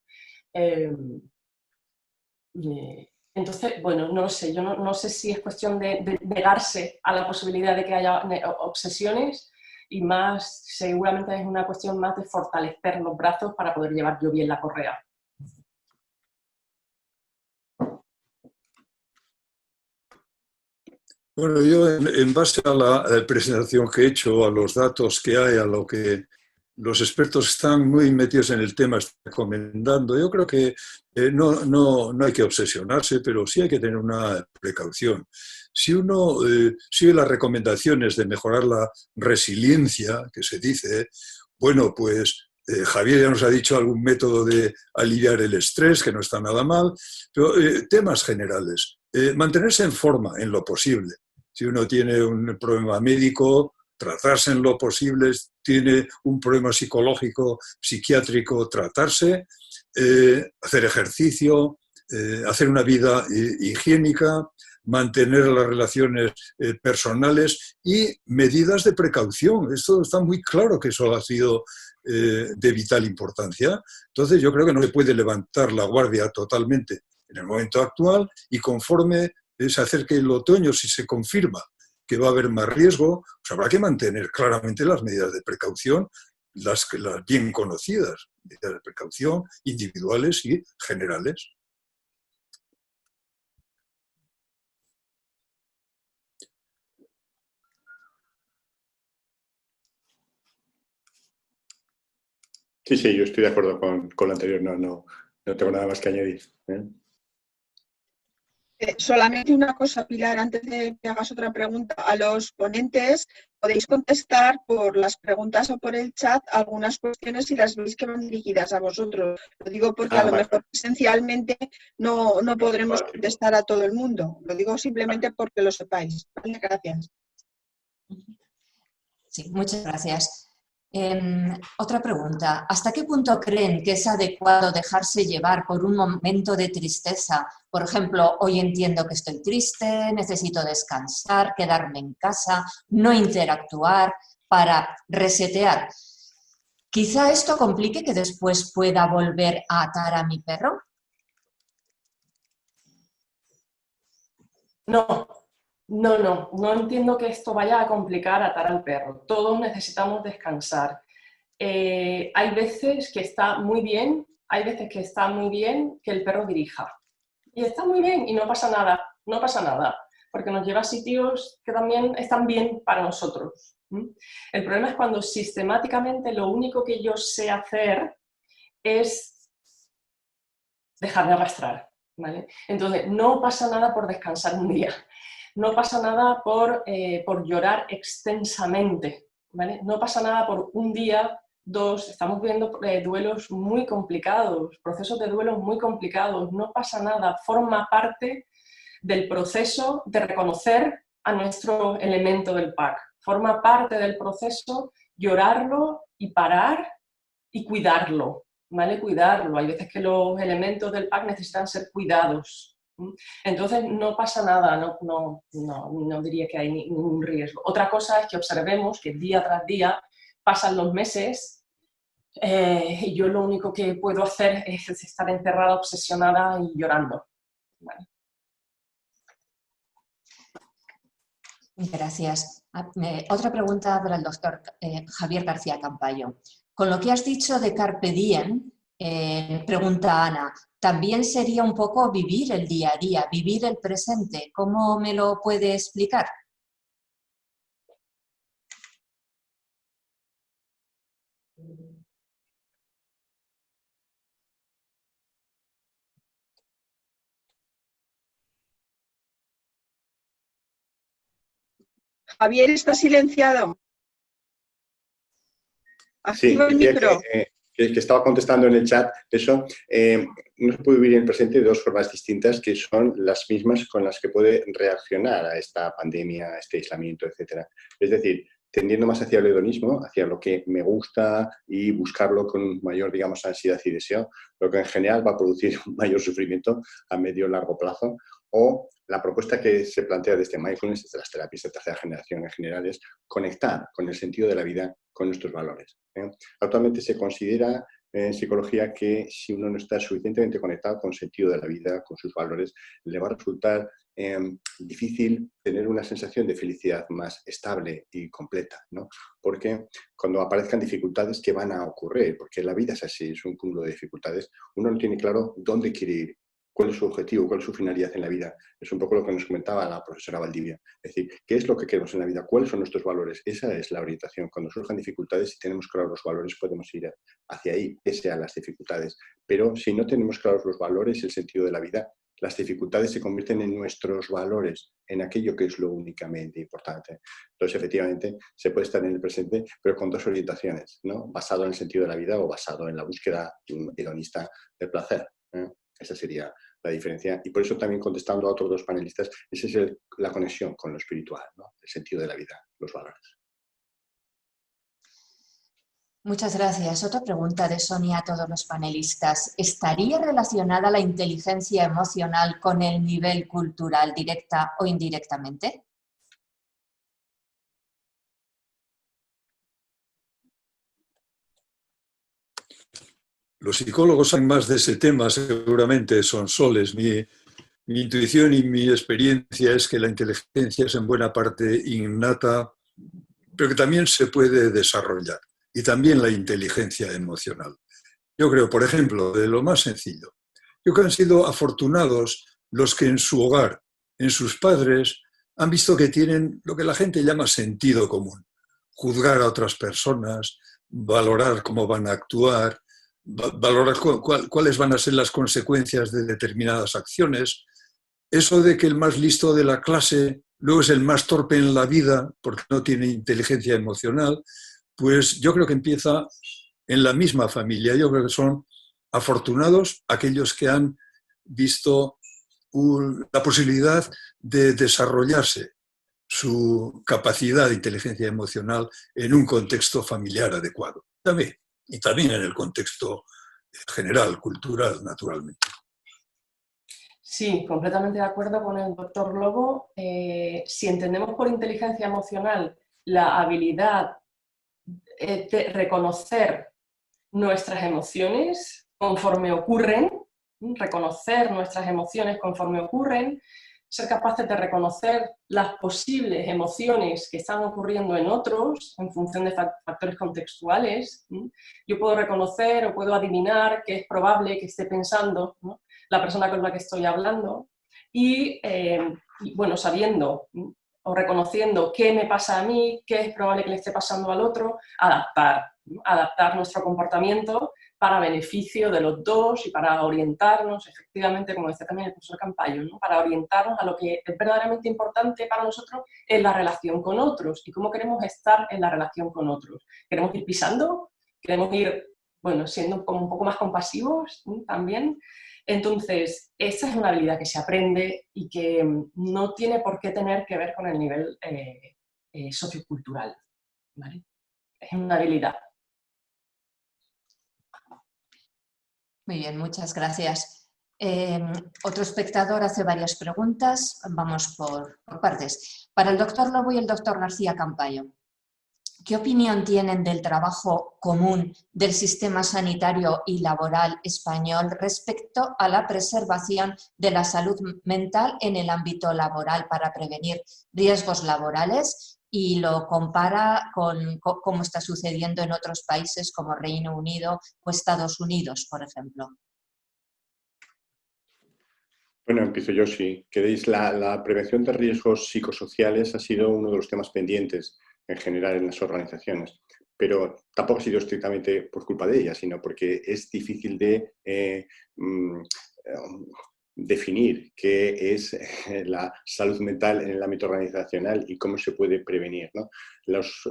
Entonces, bueno, no lo sé, yo no sé si es cuestión de negarse a la posibilidad de que haya obsesiones, y más, seguramente es una cuestión más de fortalecer los brazos para poder llevar yo bien la correa. Bueno, yo en base a la presentación que he hecho, a los datos que hay, a lo que los expertos están muy metidos en el tema, están recomendando, yo creo que no hay que obsesionarse, pero sí hay que tener una precaución. Si uno sigue las recomendaciones de mejorar la resiliencia, que se dice, bueno, pues Javier ya nos ha dicho algún método de aliviar el estrés, que no está nada mal, pero temas generales. Mantenerse en forma en lo posible. Si uno tiene un problema médico, tratarse en lo posible, tiene un problema psicológico, psiquiátrico, tratarse, hacer ejercicio, hacer una vida higiénica, mantener las relaciones personales y medidas de precaución. Esto está muy claro que eso ha sido de vital importancia. Entonces yo creo que no se puede levantar la guardia totalmente en el momento actual y conforme se acerque el otoño, si se confirma que va a haber más riesgo, pues habrá que mantener claramente las medidas de precaución, las bien conocidas, medidas de precaución individuales y generales. Sí, yo estoy de acuerdo con lo anterior, no tengo nada más que añadir. Solamente una cosa, Pilar, antes de que hagas otra pregunta. A los ponentes podéis contestar por las preguntas o por el chat algunas cuestiones si las veis que van dirigidas a vosotros. Lo digo porque a lo mejor presencialmente no podremos contestar a todo el mundo. Lo digo simplemente porque lo sepáis. Vale, gracias. Sí, muchas gracias. Otra pregunta. ¿Hasta qué punto creen que es adecuado dejarse llevar por un momento de tristeza? Por ejemplo, hoy entiendo que estoy triste, necesito descansar, quedarme en casa, no interactuar para resetear. Quizá esto complique que después pueda volver a atar a mi perro. No entiendo que esto vaya a complicar atar al perro. Todos necesitamos descansar. Hay veces que está muy bien que el perro dirija. Y está muy bien y no pasa nada. porque nos lleva a sitios que también están bien para nosotros. El problema es cuando sistemáticamente lo único que yo sé hacer es dejar de arrastrar, ¿vale? Entonces, no pasa nada por descansar un día, no pasa nada por llorar extensamente, ¿vale? No pasa nada por un día, dos, estamos viendo duelos muy complicados, procesos de duelo muy complicados, no pasa nada, forma parte del proceso de reconocer a nuestro elemento del pack, forma parte del proceso llorarlo y parar y cuidarlo, ¿vale? Cuidarlo, hay veces que los elementos del pack necesitan ser cuidados. Entonces no pasa nada, no diría que hay ningún riesgo. Otra cosa es que observemos que día tras día pasan los meses y yo lo único que puedo hacer es estar encerrada, obsesionada y llorando, ¿vale? Gracias. Otra pregunta para el doctor Javier García Campayo. Con lo que has dicho de Carpe Diem, pregunta Ana, ¿también sería un poco vivir el día a día, vivir el presente? ¿Cómo me lo puede explicar? Javier está silenciado. Sí, Activa el micro. que estaba contestando en el chat eso. No se puede vivir en el presente de dos formas distintas que son las mismas con las que puede reaccionar a esta pandemia, a este aislamiento, etc. Es decir, tendiendo más hacia el hedonismo, hacia lo que me gusta y buscarlo con mayor, digamos, ansiedad y deseo, lo que en general va a producir un mayor sufrimiento a medio o largo plazo. O la propuesta que se plantea desde mindfulness, desde las terapias de tercera generación en general, es conectar con el sentido de la vida, con nuestros valores. Actualmente se considera en psicología que si uno no está suficientemente conectado con el sentido de la vida, con sus valores, le va a resultar difícil tener una sensación de felicidad más estable y completa, ¿no? Porque cuando aparezcan dificultades que van a ocurrir, porque la vida es así, es un cúmulo de dificultades, uno no tiene claro dónde quiere ir, cuál es su objetivo, cuál es su finalidad en la vida. Es un poco lo que nos comentaba la profesora Valdivia. Es decir, ¿qué es lo que queremos en la vida? ¿Cuáles son nuestros valores? Esa es la orientación. Cuando surjan dificultades, si tenemos claros los valores, podemos ir hacia ahí, pese a las dificultades. Pero si no tenemos claros los valores y el sentido de la vida, las dificultades se convierten en nuestros valores, en aquello que es lo únicamente importante. Entonces, efectivamente, se puede estar en el presente, pero con dos orientaciones, ¿no? Basado en el sentido de la vida o basado en la búsqueda hedonista del placer, ¿eh? Esa sería la diferencia. Y por eso también, contestando a otros dos panelistas, esa es la conexión con lo espiritual, ¿no? El sentido de la vida, los valores. Muchas gracias. Otra pregunta de Sonia a todos los panelistas. ¿Estaría relacionada la inteligencia emocional con el nivel cultural, directa o indirectamente? Los psicólogos saben más de ese tema, seguramente, son soles. Mi intuición y mi experiencia es que la inteligencia es en buena parte innata, pero que también se puede desarrollar. Y también la inteligencia emocional. Yo creo, por ejemplo, de lo más sencillo. Yo creo que han sido afortunados los que en su hogar, en sus padres, han visto que tienen lo que la gente llama sentido común. Juzgar a otras personas, valorar cómo van a actuar, valorar cuáles van a ser las consecuencias de determinadas acciones. Eso de que el más listo de la clase luego es el más torpe en la vida porque no tiene inteligencia emocional, pues yo creo que empieza en la misma familia. Yo creo que son afortunados aquellos que han visto la posibilidad de desarrollarse su capacidad de inteligencia emocional en un contexto familiar adecuado. Y también en el contexto general, cultural, naturalmente. Sí, completamente de acuerdo con el doctor Lobo. Si entendemos por inteligencia emocional la habilidad de reconocer nuestras emociones conforme ocurren, reconocer nuestras emociones conforme ocurren, ser capaces de reconocer las posibles emociones que están ocurriendo en otros en función de factores contextuales. Yo puedo reconocer o puedo adivinar que es probable que esté pensando, ¿no?, la persona con la que estoy hablando, y bueno, sabiendo o reconociendo qué me pasa a mí, qué es probable que le esté pasando al otro, adaptar nuestro comportamiento para beneficio de los dos y para orientarnos, efectivamente, como decía también el profesor Campayo, ¿no? Para orientarnos a lo que es verdaderamente importante para nosotros en la relación con otros y cómo queremos estar en la relación con otros. ¿Queremos ir pisando? ¿Queremos ir, bueno, siendo como un poco más compasivos también? Entonces, esa es una habilidad que se aprende y que no tiene por qué tener que ver con el nivel sociocultural, ¿vale? Es una habilidad. Muy bien, muchas gracias. Otro espectador hace varias preguntas. Vamos por partes. Para el doctor Lobo y el doctor García Campayo, ¿qué opinión tienen del trabajo común del sistema sanitario y laboral español respecto a la preservación de la salud mental en el ámbito laboral para prevenir riesgos laborales? Y lo compara con cómo está sucediendo en otros países como Reino Unido o Estados Unidos, por ejemplo. Bueno, empiezo yo, sí. Queréis, la prevención de riesgos psicosociales ha sido uno de los temas pendientes en general en las organizaciones, pero tampoco ha sido estrictamente por culpa de ellas, sino porque es difícil de definir qué es la salud mental en el ámbito organizacional y cómo se puede prevenir, ¿no? Los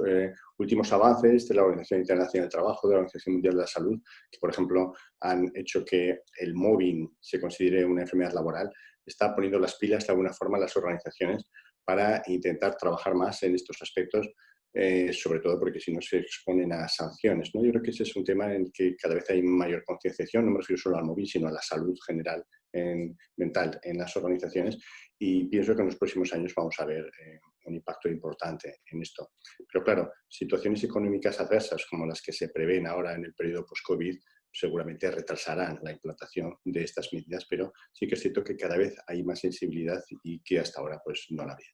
últimos avances de la Organización Internacional del Trabajo, de la Organización Mundial de la Salud, que por ejemplo han hecho que el mobbing se considere una enfermedad laboral, está poniendo las pilas de alguna forma a las organizaciones para intentar trabajar más en estos aspectos, sobre todo porque si no se exponen a sanciones, ¿no? Yo creo que ese es un tema en el que cada vez hay mayor concienciación, no me refiero solo al mobbing, sino a la salud general mental en las organizaciones, y pienso que en los próximos años vamos a ver un impacto importante en esto. Pero claro, situaciones económicas adversas como las que se prevén ahora en el periodo post-COVID seguramente retrasarán la implantación de estas medidas, pero sí que es cierto que cada vez hay más sensibilidad y que hasta ahora pues no la había.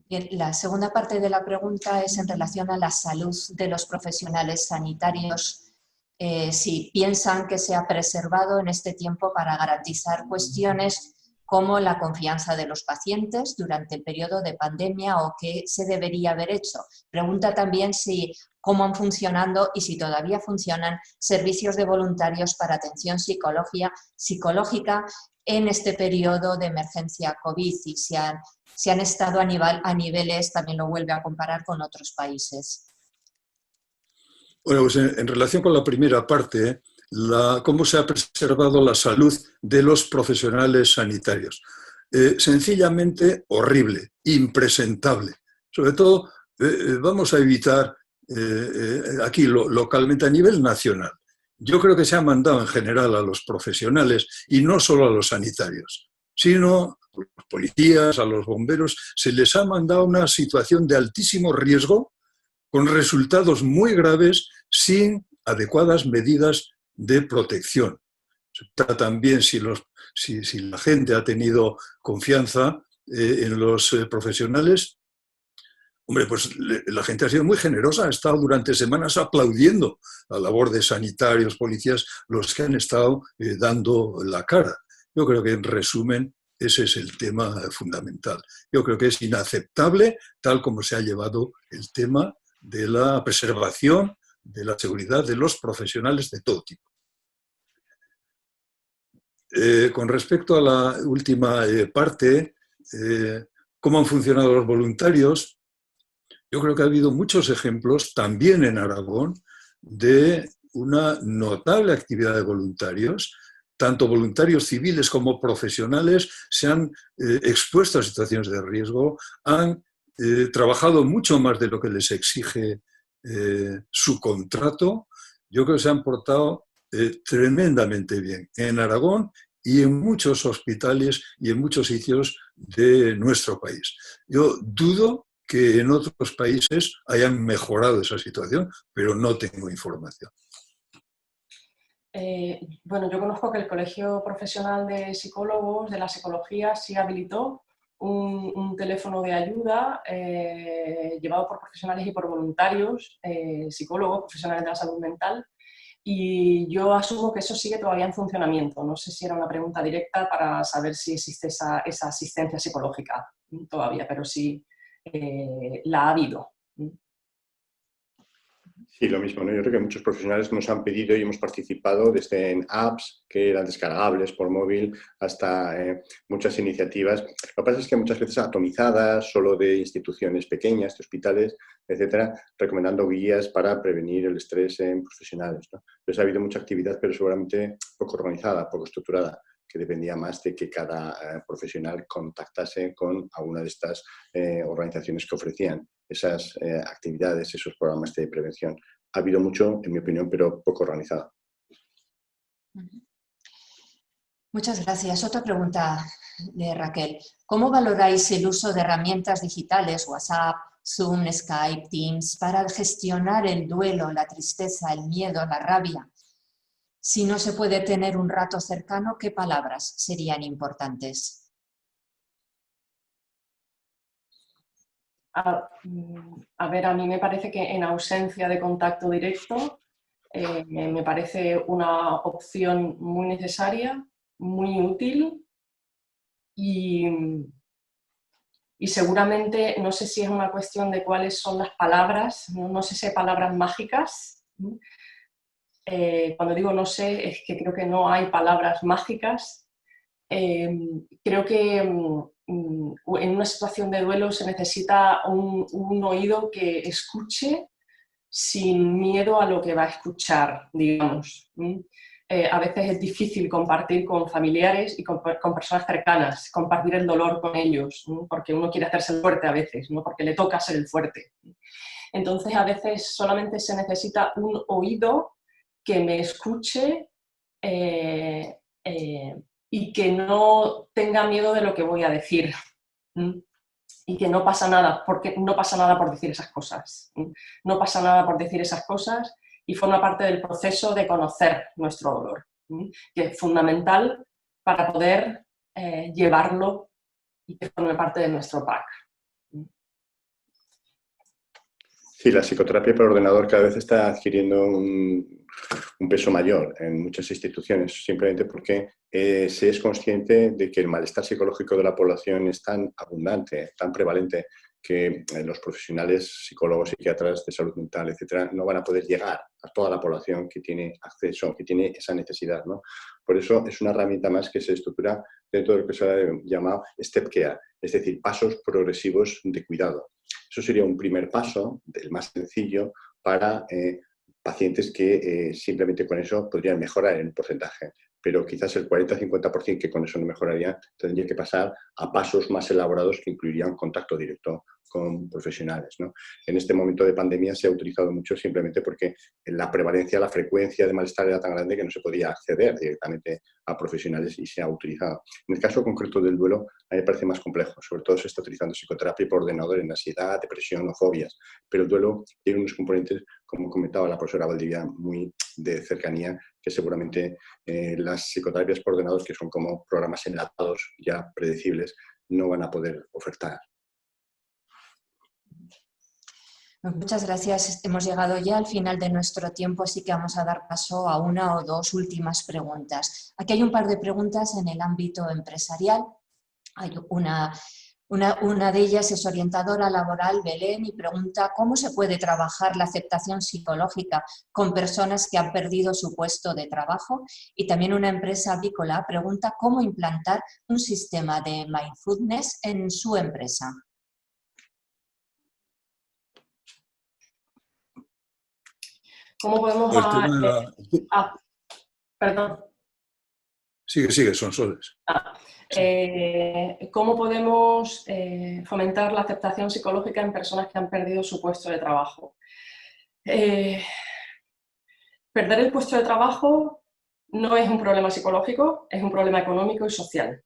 Bien, la segunda parte de la pregunta es en relación a la salud de los profesionales sanitarios. Si piensan que se ha preservado en este tiempo para garantizar cuestiones como la confianza de los pacientes durante el periodo de pandemia o qué se debería haber hecho. Pregunta también cómo han funcionado y si todavía funcionan servicios de voluntarios para atención psicológica en este periodo de emergencia COVID y si han estado a niveles, también lo vuelve a comparar con otros países. Bueno, pues en relación con la primera parte, cómo se ha preservado la salud de los profesionales sanitarios. Sencillamente horrible, impresentable. Sobre todo, vamos a evitar aquí localmente a nivel nacional. Yo creo que se ha mandado en general a los profesionales, y no solo a los sanitarios, sino a los policías, a los bomberos, se les ha mandado una situación de altísimo riesgo con resultados muy graves sin adecuadas medidas de protección. También si la gente ha tenido confianza en los profesionales, hombre, pues la gente ha sido muy generosa, ha estado durante semanas aplaudiendo la labor de sanitarios, policías, los que han estado dando la cara. Yo creo que en resumen ese es el tema fundamental. Yo creo que es inaceptable tal como se ha llevado el tema de la preservación de la seguridad de los profesionales de todo tipo. Con respecto a la última parte, cómo han funcionado los voluntarios, yo creo que ha habido muchos ejemplos, también en Aragón, de una notable actividad de voluntarios. Tanto voluntarios civiles como profesionales se han expuesto a situaciones de riesgo, han trabajado mucho más de lo que les exige su contrato. Yo creo que se han portado tremendamente bien en Aragón y en muchos hospitales y en muchos sitios de nuestro país. Yo dudo que en otros países hayan mejorado esa situación, pero no tengo información. Bueno, yo conozco que el Colegio Profesional de Psicólogos de la Psicología sí habilitó un teléfono de ayuda llevado por profesionales y por voluntarios, psicólogos, profesionales de la salud mental, y yo asumo que eso sigue todavía en funcionamiento. No sé si era una pregunta directa para saber si existe esa asistencia psicológica todavía, pero sí la ha habido. Sí, lo mismo, ¿no? Yo creo que muchos profesionales nos han pedido y hemos participado desde en apps que eran descargables por móvil hasta muchas iniciativas. Lo que pasa es que muchas veces atomizadas, solo de instituciones pequeñas, de hospitales, etcétera, recomendando guías para prevenir el estrés en profesionales, ¿no? Entonces ha habido mucha actividad, pero seguramente poco organizada, poco estructurada, que dependía más de que cada profesional contactase con alguna de estas organizaciones que ofrecían esas actividades, esos programas de prevención. Ha habido mucho, en mi opinión, pero poco organizado. Muchas gracias. Otra pregunta de Raquel. ¿Cómo valoráis el uso de herramientas digitales, WhatsApp, Zoom, Skype, Teams, para gestionar el duelo, la tristeza, el miedo, la rabia? Si no se puede tener un rato cercano, ¿qué palabras serían importantes? A ver, a mí me parece que en ausencia de contacto directo me parece una opción muy necesaria, muy útil y seguramente, no sé si es una cuestión de cuáles son las palabras, no sé si hay palabras mágicas. Cuando digo no sé, es que creo que no hay palabras mágicas. Creo que en una situación de duelo se necesita un oído que escuche sin miedo a lo que va a escuchar, digamos. A veces es difícil compartir con familiares y con personas cercanas, compartir el dolor con ellos, porque uno quiere hacerse el fuerte a veces, ¿no? Porque le toca ser el fuerte. Entonces a veces solamente se necesita un oído que me escuche y que no tenga miedo de lo que voy a decir. Y que no pasa nada, porque no pasa nada por decir esas cosas. No pasa nada por decir esas cosas y forma parte del proceso de conocer nuestro dolor, que es fundamental para poder llevarlo y que forme parte de nuestro pack. Sí, la psicoterapia por ordenador cada vez está adquiriendo un peso mayor en muchas instituciones, simplemente porque se es consciente de que el malestar psicológico de la población es tan abundante, tan prevalente, que los profesionales, psicólogos, psiquiatras de salud mental, etcétera, no van a poder llegar a toda la población que tiene acceso, que tiene esa necesidad, ¿no? Por eso es una herramienta más que se estructura dentro de lo que se ha llamado step care, es decir, pasos progresivos de cuidado. Eso sería un primer paso, el más sencillo, para pacientes que simplemente con eso podrían mejorar en un porcentaje. Pero quizás el 40-50% que con eso no mejoraría, tendría que pasar a pasos más elaborados que incluirían contacto directo con profesionales, ¿no? En este momento de pandemia se ha utilizado mucho simplemente porque la prevalencia, la frecuencia de malestar era tan grande que no se podía acceder directamente a profesionales y se ha utilizado. En el caso concreto del duelo, a mí me parece más complejo. Sobre todo se está utilizando psicoterapia por ordenador en ansiedad, depresión o fobias. Pero el duelo tiene unos componentes, como comentaba la profesora Valdivia, muy de cercanía, que seguramente las psicoterapias por ordenador, que son como programas enlatados ya predecibles, no van a poder ofertar. Muchas gracias. Hemos llegado ya al final de nuestro tiempo, así que vamos a dar paso a una o dos últimas preguntas. Aquí hay un par de preguntas en el ámbito empresarial. Hay una de ellas es orientadora laboral, Belén, y pregunta ¿cómo se puede trabajar la aceptación psicológica con personas que han perdido su puesto de trabajo? Y también una empresa avícola pregunta ¿cómo implantar un sistema de mindfulness en su empresa? ¿Cómo podemos... perdón. Sigue, Sonsoles. ¿Cómo podemos fomentar la aceptación psicológica en personas que han perdido su puesto de trabajo? Perder el puesto de trabajo no es un problema psicológico, es un problema económico y social.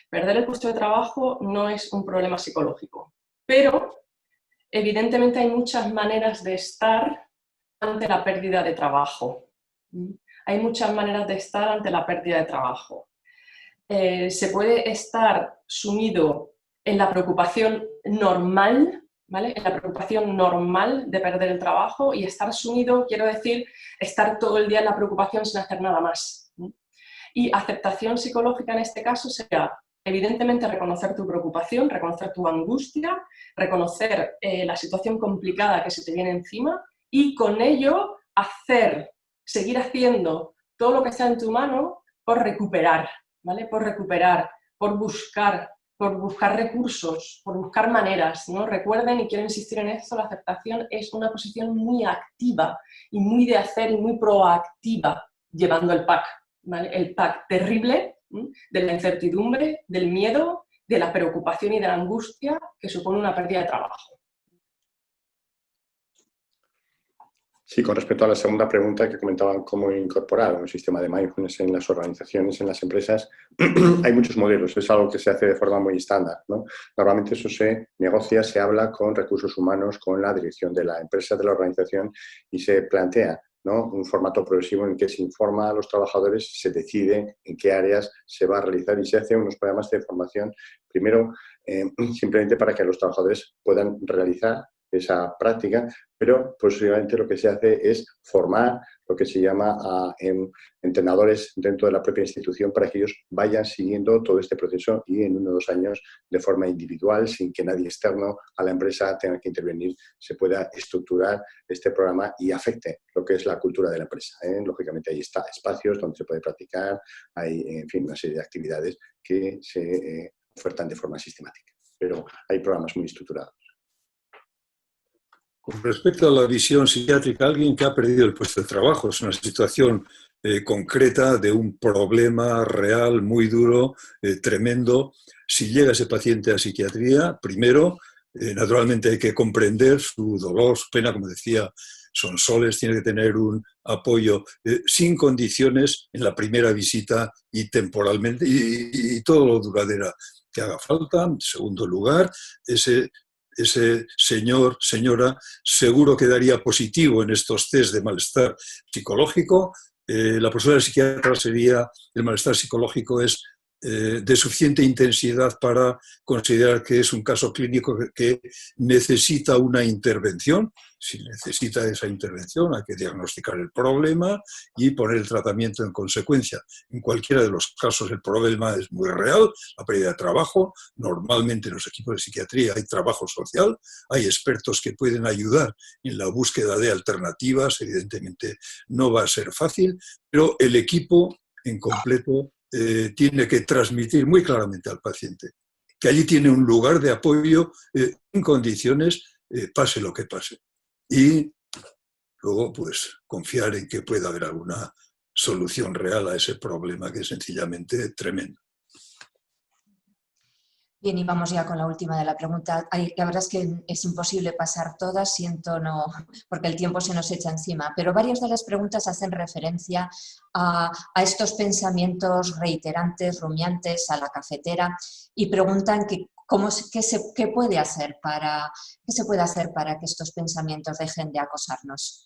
Perder el puesto de trabajo no es un problema psicológico, pero evidentemente hay muchas maneras de estar ante la pérdida de trabajo. Hay muchas maneras de estar ante la pérdida de trabajo. se puede estar sumido en la preocupación normal, ¿vale? En la preocupación normal de perder el trabajo, y estar sumido, quiero decir, estar todo el día en la preocupación sin hacer nada más. Y aceptación psicológica en este caso será, evidentemente, reconocer tu preocupación, reconocer tu angustia, reconocer la situación complicada que se te viene encima y con ello seguir haciendo todo lo que sea en tu mano por recuperar, ¿vale? Por recuperar, por buscar recursos, por buscar maneras, ¿no? Recuerden, y quiero insistir en esto, la aceptación es una posición muy activa y muy de hacer y muy proactiva, llevando el pack, ¿vale? El pack terrible de la incertidumbre, del miedo, de la preocupación y de la angustia que supone una pérdida de trabajo. Sí, con respecto a la segunda pregunta que comentaban, cómo incorporar un sistema de mindfulness en las organizaciones, en las empresas, hay muchos modelos, es algo que se hace de forma muy estándar, ¿no? Normalmente eso se negocia, se habla con recursos humanos, con la dirección de la empresa, de la organización, y se plantea, ¿no?, un formato progresivo en el que se informa a los trabajadores, se decide en qué áreas se va a realizar y se hace unos programas de formación, primero simplemente para que los trabajadores puedan realizar esa práctica, pero posiblemente lo que se hace es formar lo que se llama a entrenadores dentro de la propia institución para que ellos vayan siguiendo todo este proceso y en 1 o 2 años, de forma individual, sin que nadie externo a la empresa tenga que intervenir, se pueda estructurar este programa y afecte lo que es la cultura de la empresa, ¿eh? Lógicamente hay espacios donde se puede practicar, hay, en fin, una serie de actividades que se ofertan de forma sistemática, pero hay programas muy estructurados. Con respecto a la visión psiquiátrica, alguien que ha perdido el puesto de trabajo es una situación concreta de un problema real, muy duro, tremendo. Si llega ese paciente a psiquiatría, primero, naturalmente hay que comprender su dolor, su pena, como decía Sonsoles, tiene que tener un apoyo sin condiciones en la primera visita y temporalmente, y todo lo duradera que haga falta. En segundo lugar, ese señor, señora, seguro que daría positivo en estos test de malestar psicológico. La postura del psiquiatra sería, el malestar psicológico es de suficiente intensidad para considerar que es un caso clínico que necesita una intervención. Si necesita esa intervención, hay que diagnosticar el problema y poner el tratamiento en consecuencia. En cualquiera de los casos el problema es muy real, la pérdida de trabajo. Normalmente en los equipos de psiquiatría hay trabajo social, hay expertos que pueden ayudar en la búsqueda de alternativas. Evidentemente no va a ser fácil, pero el equipo en completo tiene que transmitir muy claramente al paciente que allí tiene un lugar de apoyo en condiciones, pase lo que pase. Y luego, pues, confiar en que pueda haber alguna solución real a ese problema que es sencillamente tremendo. Bien, y vamos ya con la última de la pregunta. La verdad es que es imposible pasar todas, siento no, porque el tiempo se nos echa encima, pero varias de las preguntas hacen referencia a estos pensamientos reiterantes, rumiantes, a la cafetera, y preguntan qué se puede hacer para que estos pensamientos dejen de acosarnos.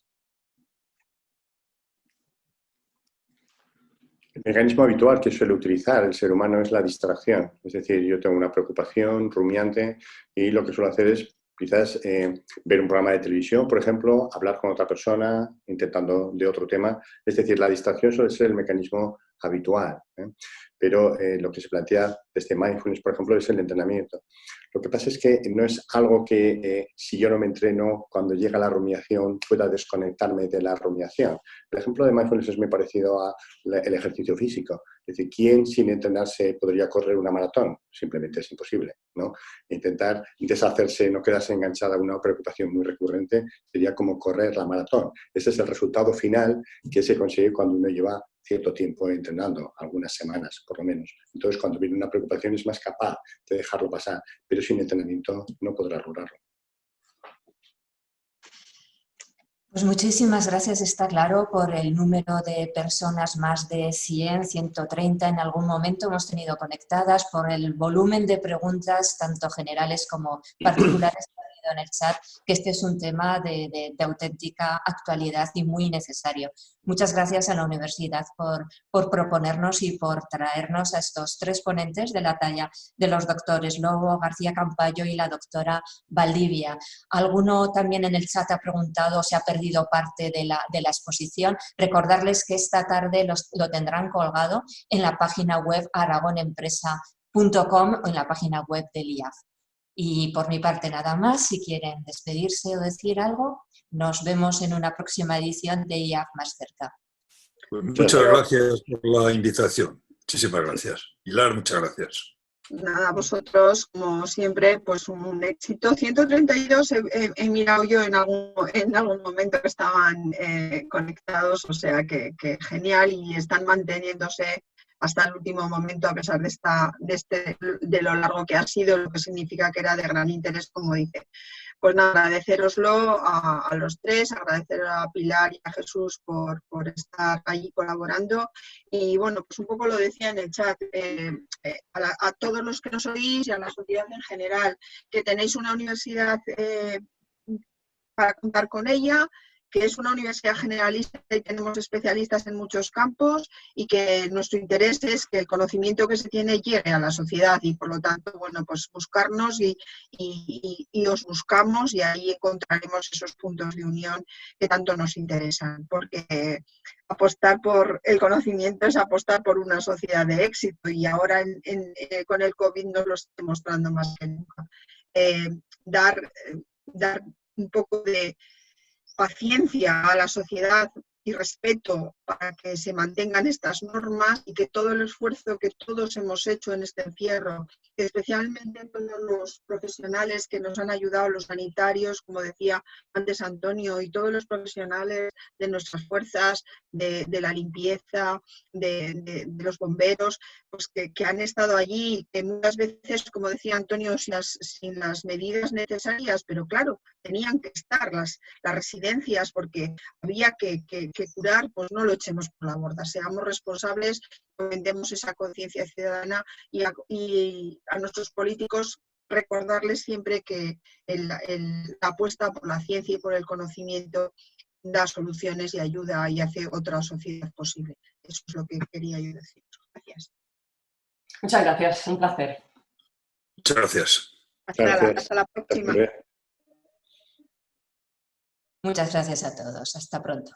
El mecanismo habitual que suele utilizar el ser humano es la distracción. Es decir, yo tengo una preocupación rumiante y lo que suelo hacer es quizás ver un programa de televisión, por ejemplo, hablar con otra persona, intentando de otro tema. Es decir, la distracción suele ser el mecanismo habitual, ¿eh? Pero lo que se plantea desde mindfulness, por ejemplo, es el entrenamiento. Lo que pasa es que no es algo que si yo no me entreno, cuando llega la rumiación pueda desconectarme de la rumiación. El ejemplo de mindfulness es muy parecido al ejercicio físico. Es decir, ¿quién sin entrenarse podría correr una maratón? Simplemente es imposible, ¿no? Intentar deshacerse, no quedarse enganchada a una preocupación muy recurrente sería como correr la maratón. Ese es el resultado final que se consigue cuando uno lleva cierto tiempo entrenando, algunas semanas por lo menos. Entonces, cuando viene una preocupación es más capaz de dejarlo pasar, pero sin entrenamiento no podrá lograrlo. Pues muchísimas gracias, está claro, por el número de personas, más de 100, 130 en algún momento hemos tenido conectadas, por el volumen de preguntas, tanto generales como particulares que ha habido en el chat que este es un tema de auténtica actualidad y muy necesario. Muchas gracias a la universidad por proponernos y por traernos a estos 3 ponentes de la talla de los doctores Lobo, García Campayo y la doctora Valdivia. Alguno también en el chat ha preguntado si ha perdido parte de la exposición. Recordarles que esta tarde lo tendrán colgado en la página web aragonempresa.com o en la página web del IAF. Y por mi parte nada más. Si quieren despedirse o decir algo, nos vemos en una próxima edición de IAF Más Cerca. Pues muchas gracias por la invitación. Muchísimas gracias. Pilar, muchas gracias. Nada, a vosotros, como siempre, pues un éxito. 132 he mirado yo en algún momento que estaban conectados, o sea que genial, y están manteniéndose hasta el último momento a pesar de lo largo que ha sido, lo que significa que era de gran interés, como dice. Pues nada, agradeceroslo a los 3, agradecer a Pilar y a Jesús por estar allí colaborando. Y bueno, pues un poco lo decía en el chat, a todos los que nos oís y a la sociedad en general, que tenéis una universidad para contar con ella, que es una universidad generalista y tenemos especialistas en muchos campos, y que nuestro interés es que el conocimiento que se tiene llegue a la sociedad, y por lo tanto, bueno, pues buscarnos y os buscamos, y ahí encontraremos esos puntos de unión que tanto nos interesan, porque apostar por el conocimiento es apostar por una sociedad de éxito, y ahora con el COVID nos lo está demostrando más que nunca. Dar un poco de paciencia a la sociedad y respeto para que se mantengan estas normas, y que todo el esfuerzo que todos hemos hecho en este encierro, especialmente todos los profesionales que nos han ayudado, los sanitarios, como decía antes Antonio, y todos los profesionales de nuestras fuerzas, de la limpieza, de los bomberos, pues que han estado allí, que muchas veces, como decía Antonio, sin las medidas necesarias, pero claro, tenían que estar las residencias porque había que curar, pues no lo echemos por la borda, seamos responsables, fomentemos esa conciencia ciudadana, y a nuestros políticos recordarles siempre que la apuesta por la ciencia y por el conocimiento da soluciones y ayuda y hace otra sociedad posible. Eso es lo que quería yo decir. Gracias. Muchas gracias, un placer. Muchas gracias. Hasta la próxima. Muchas gracias a todos. Hasta pronto.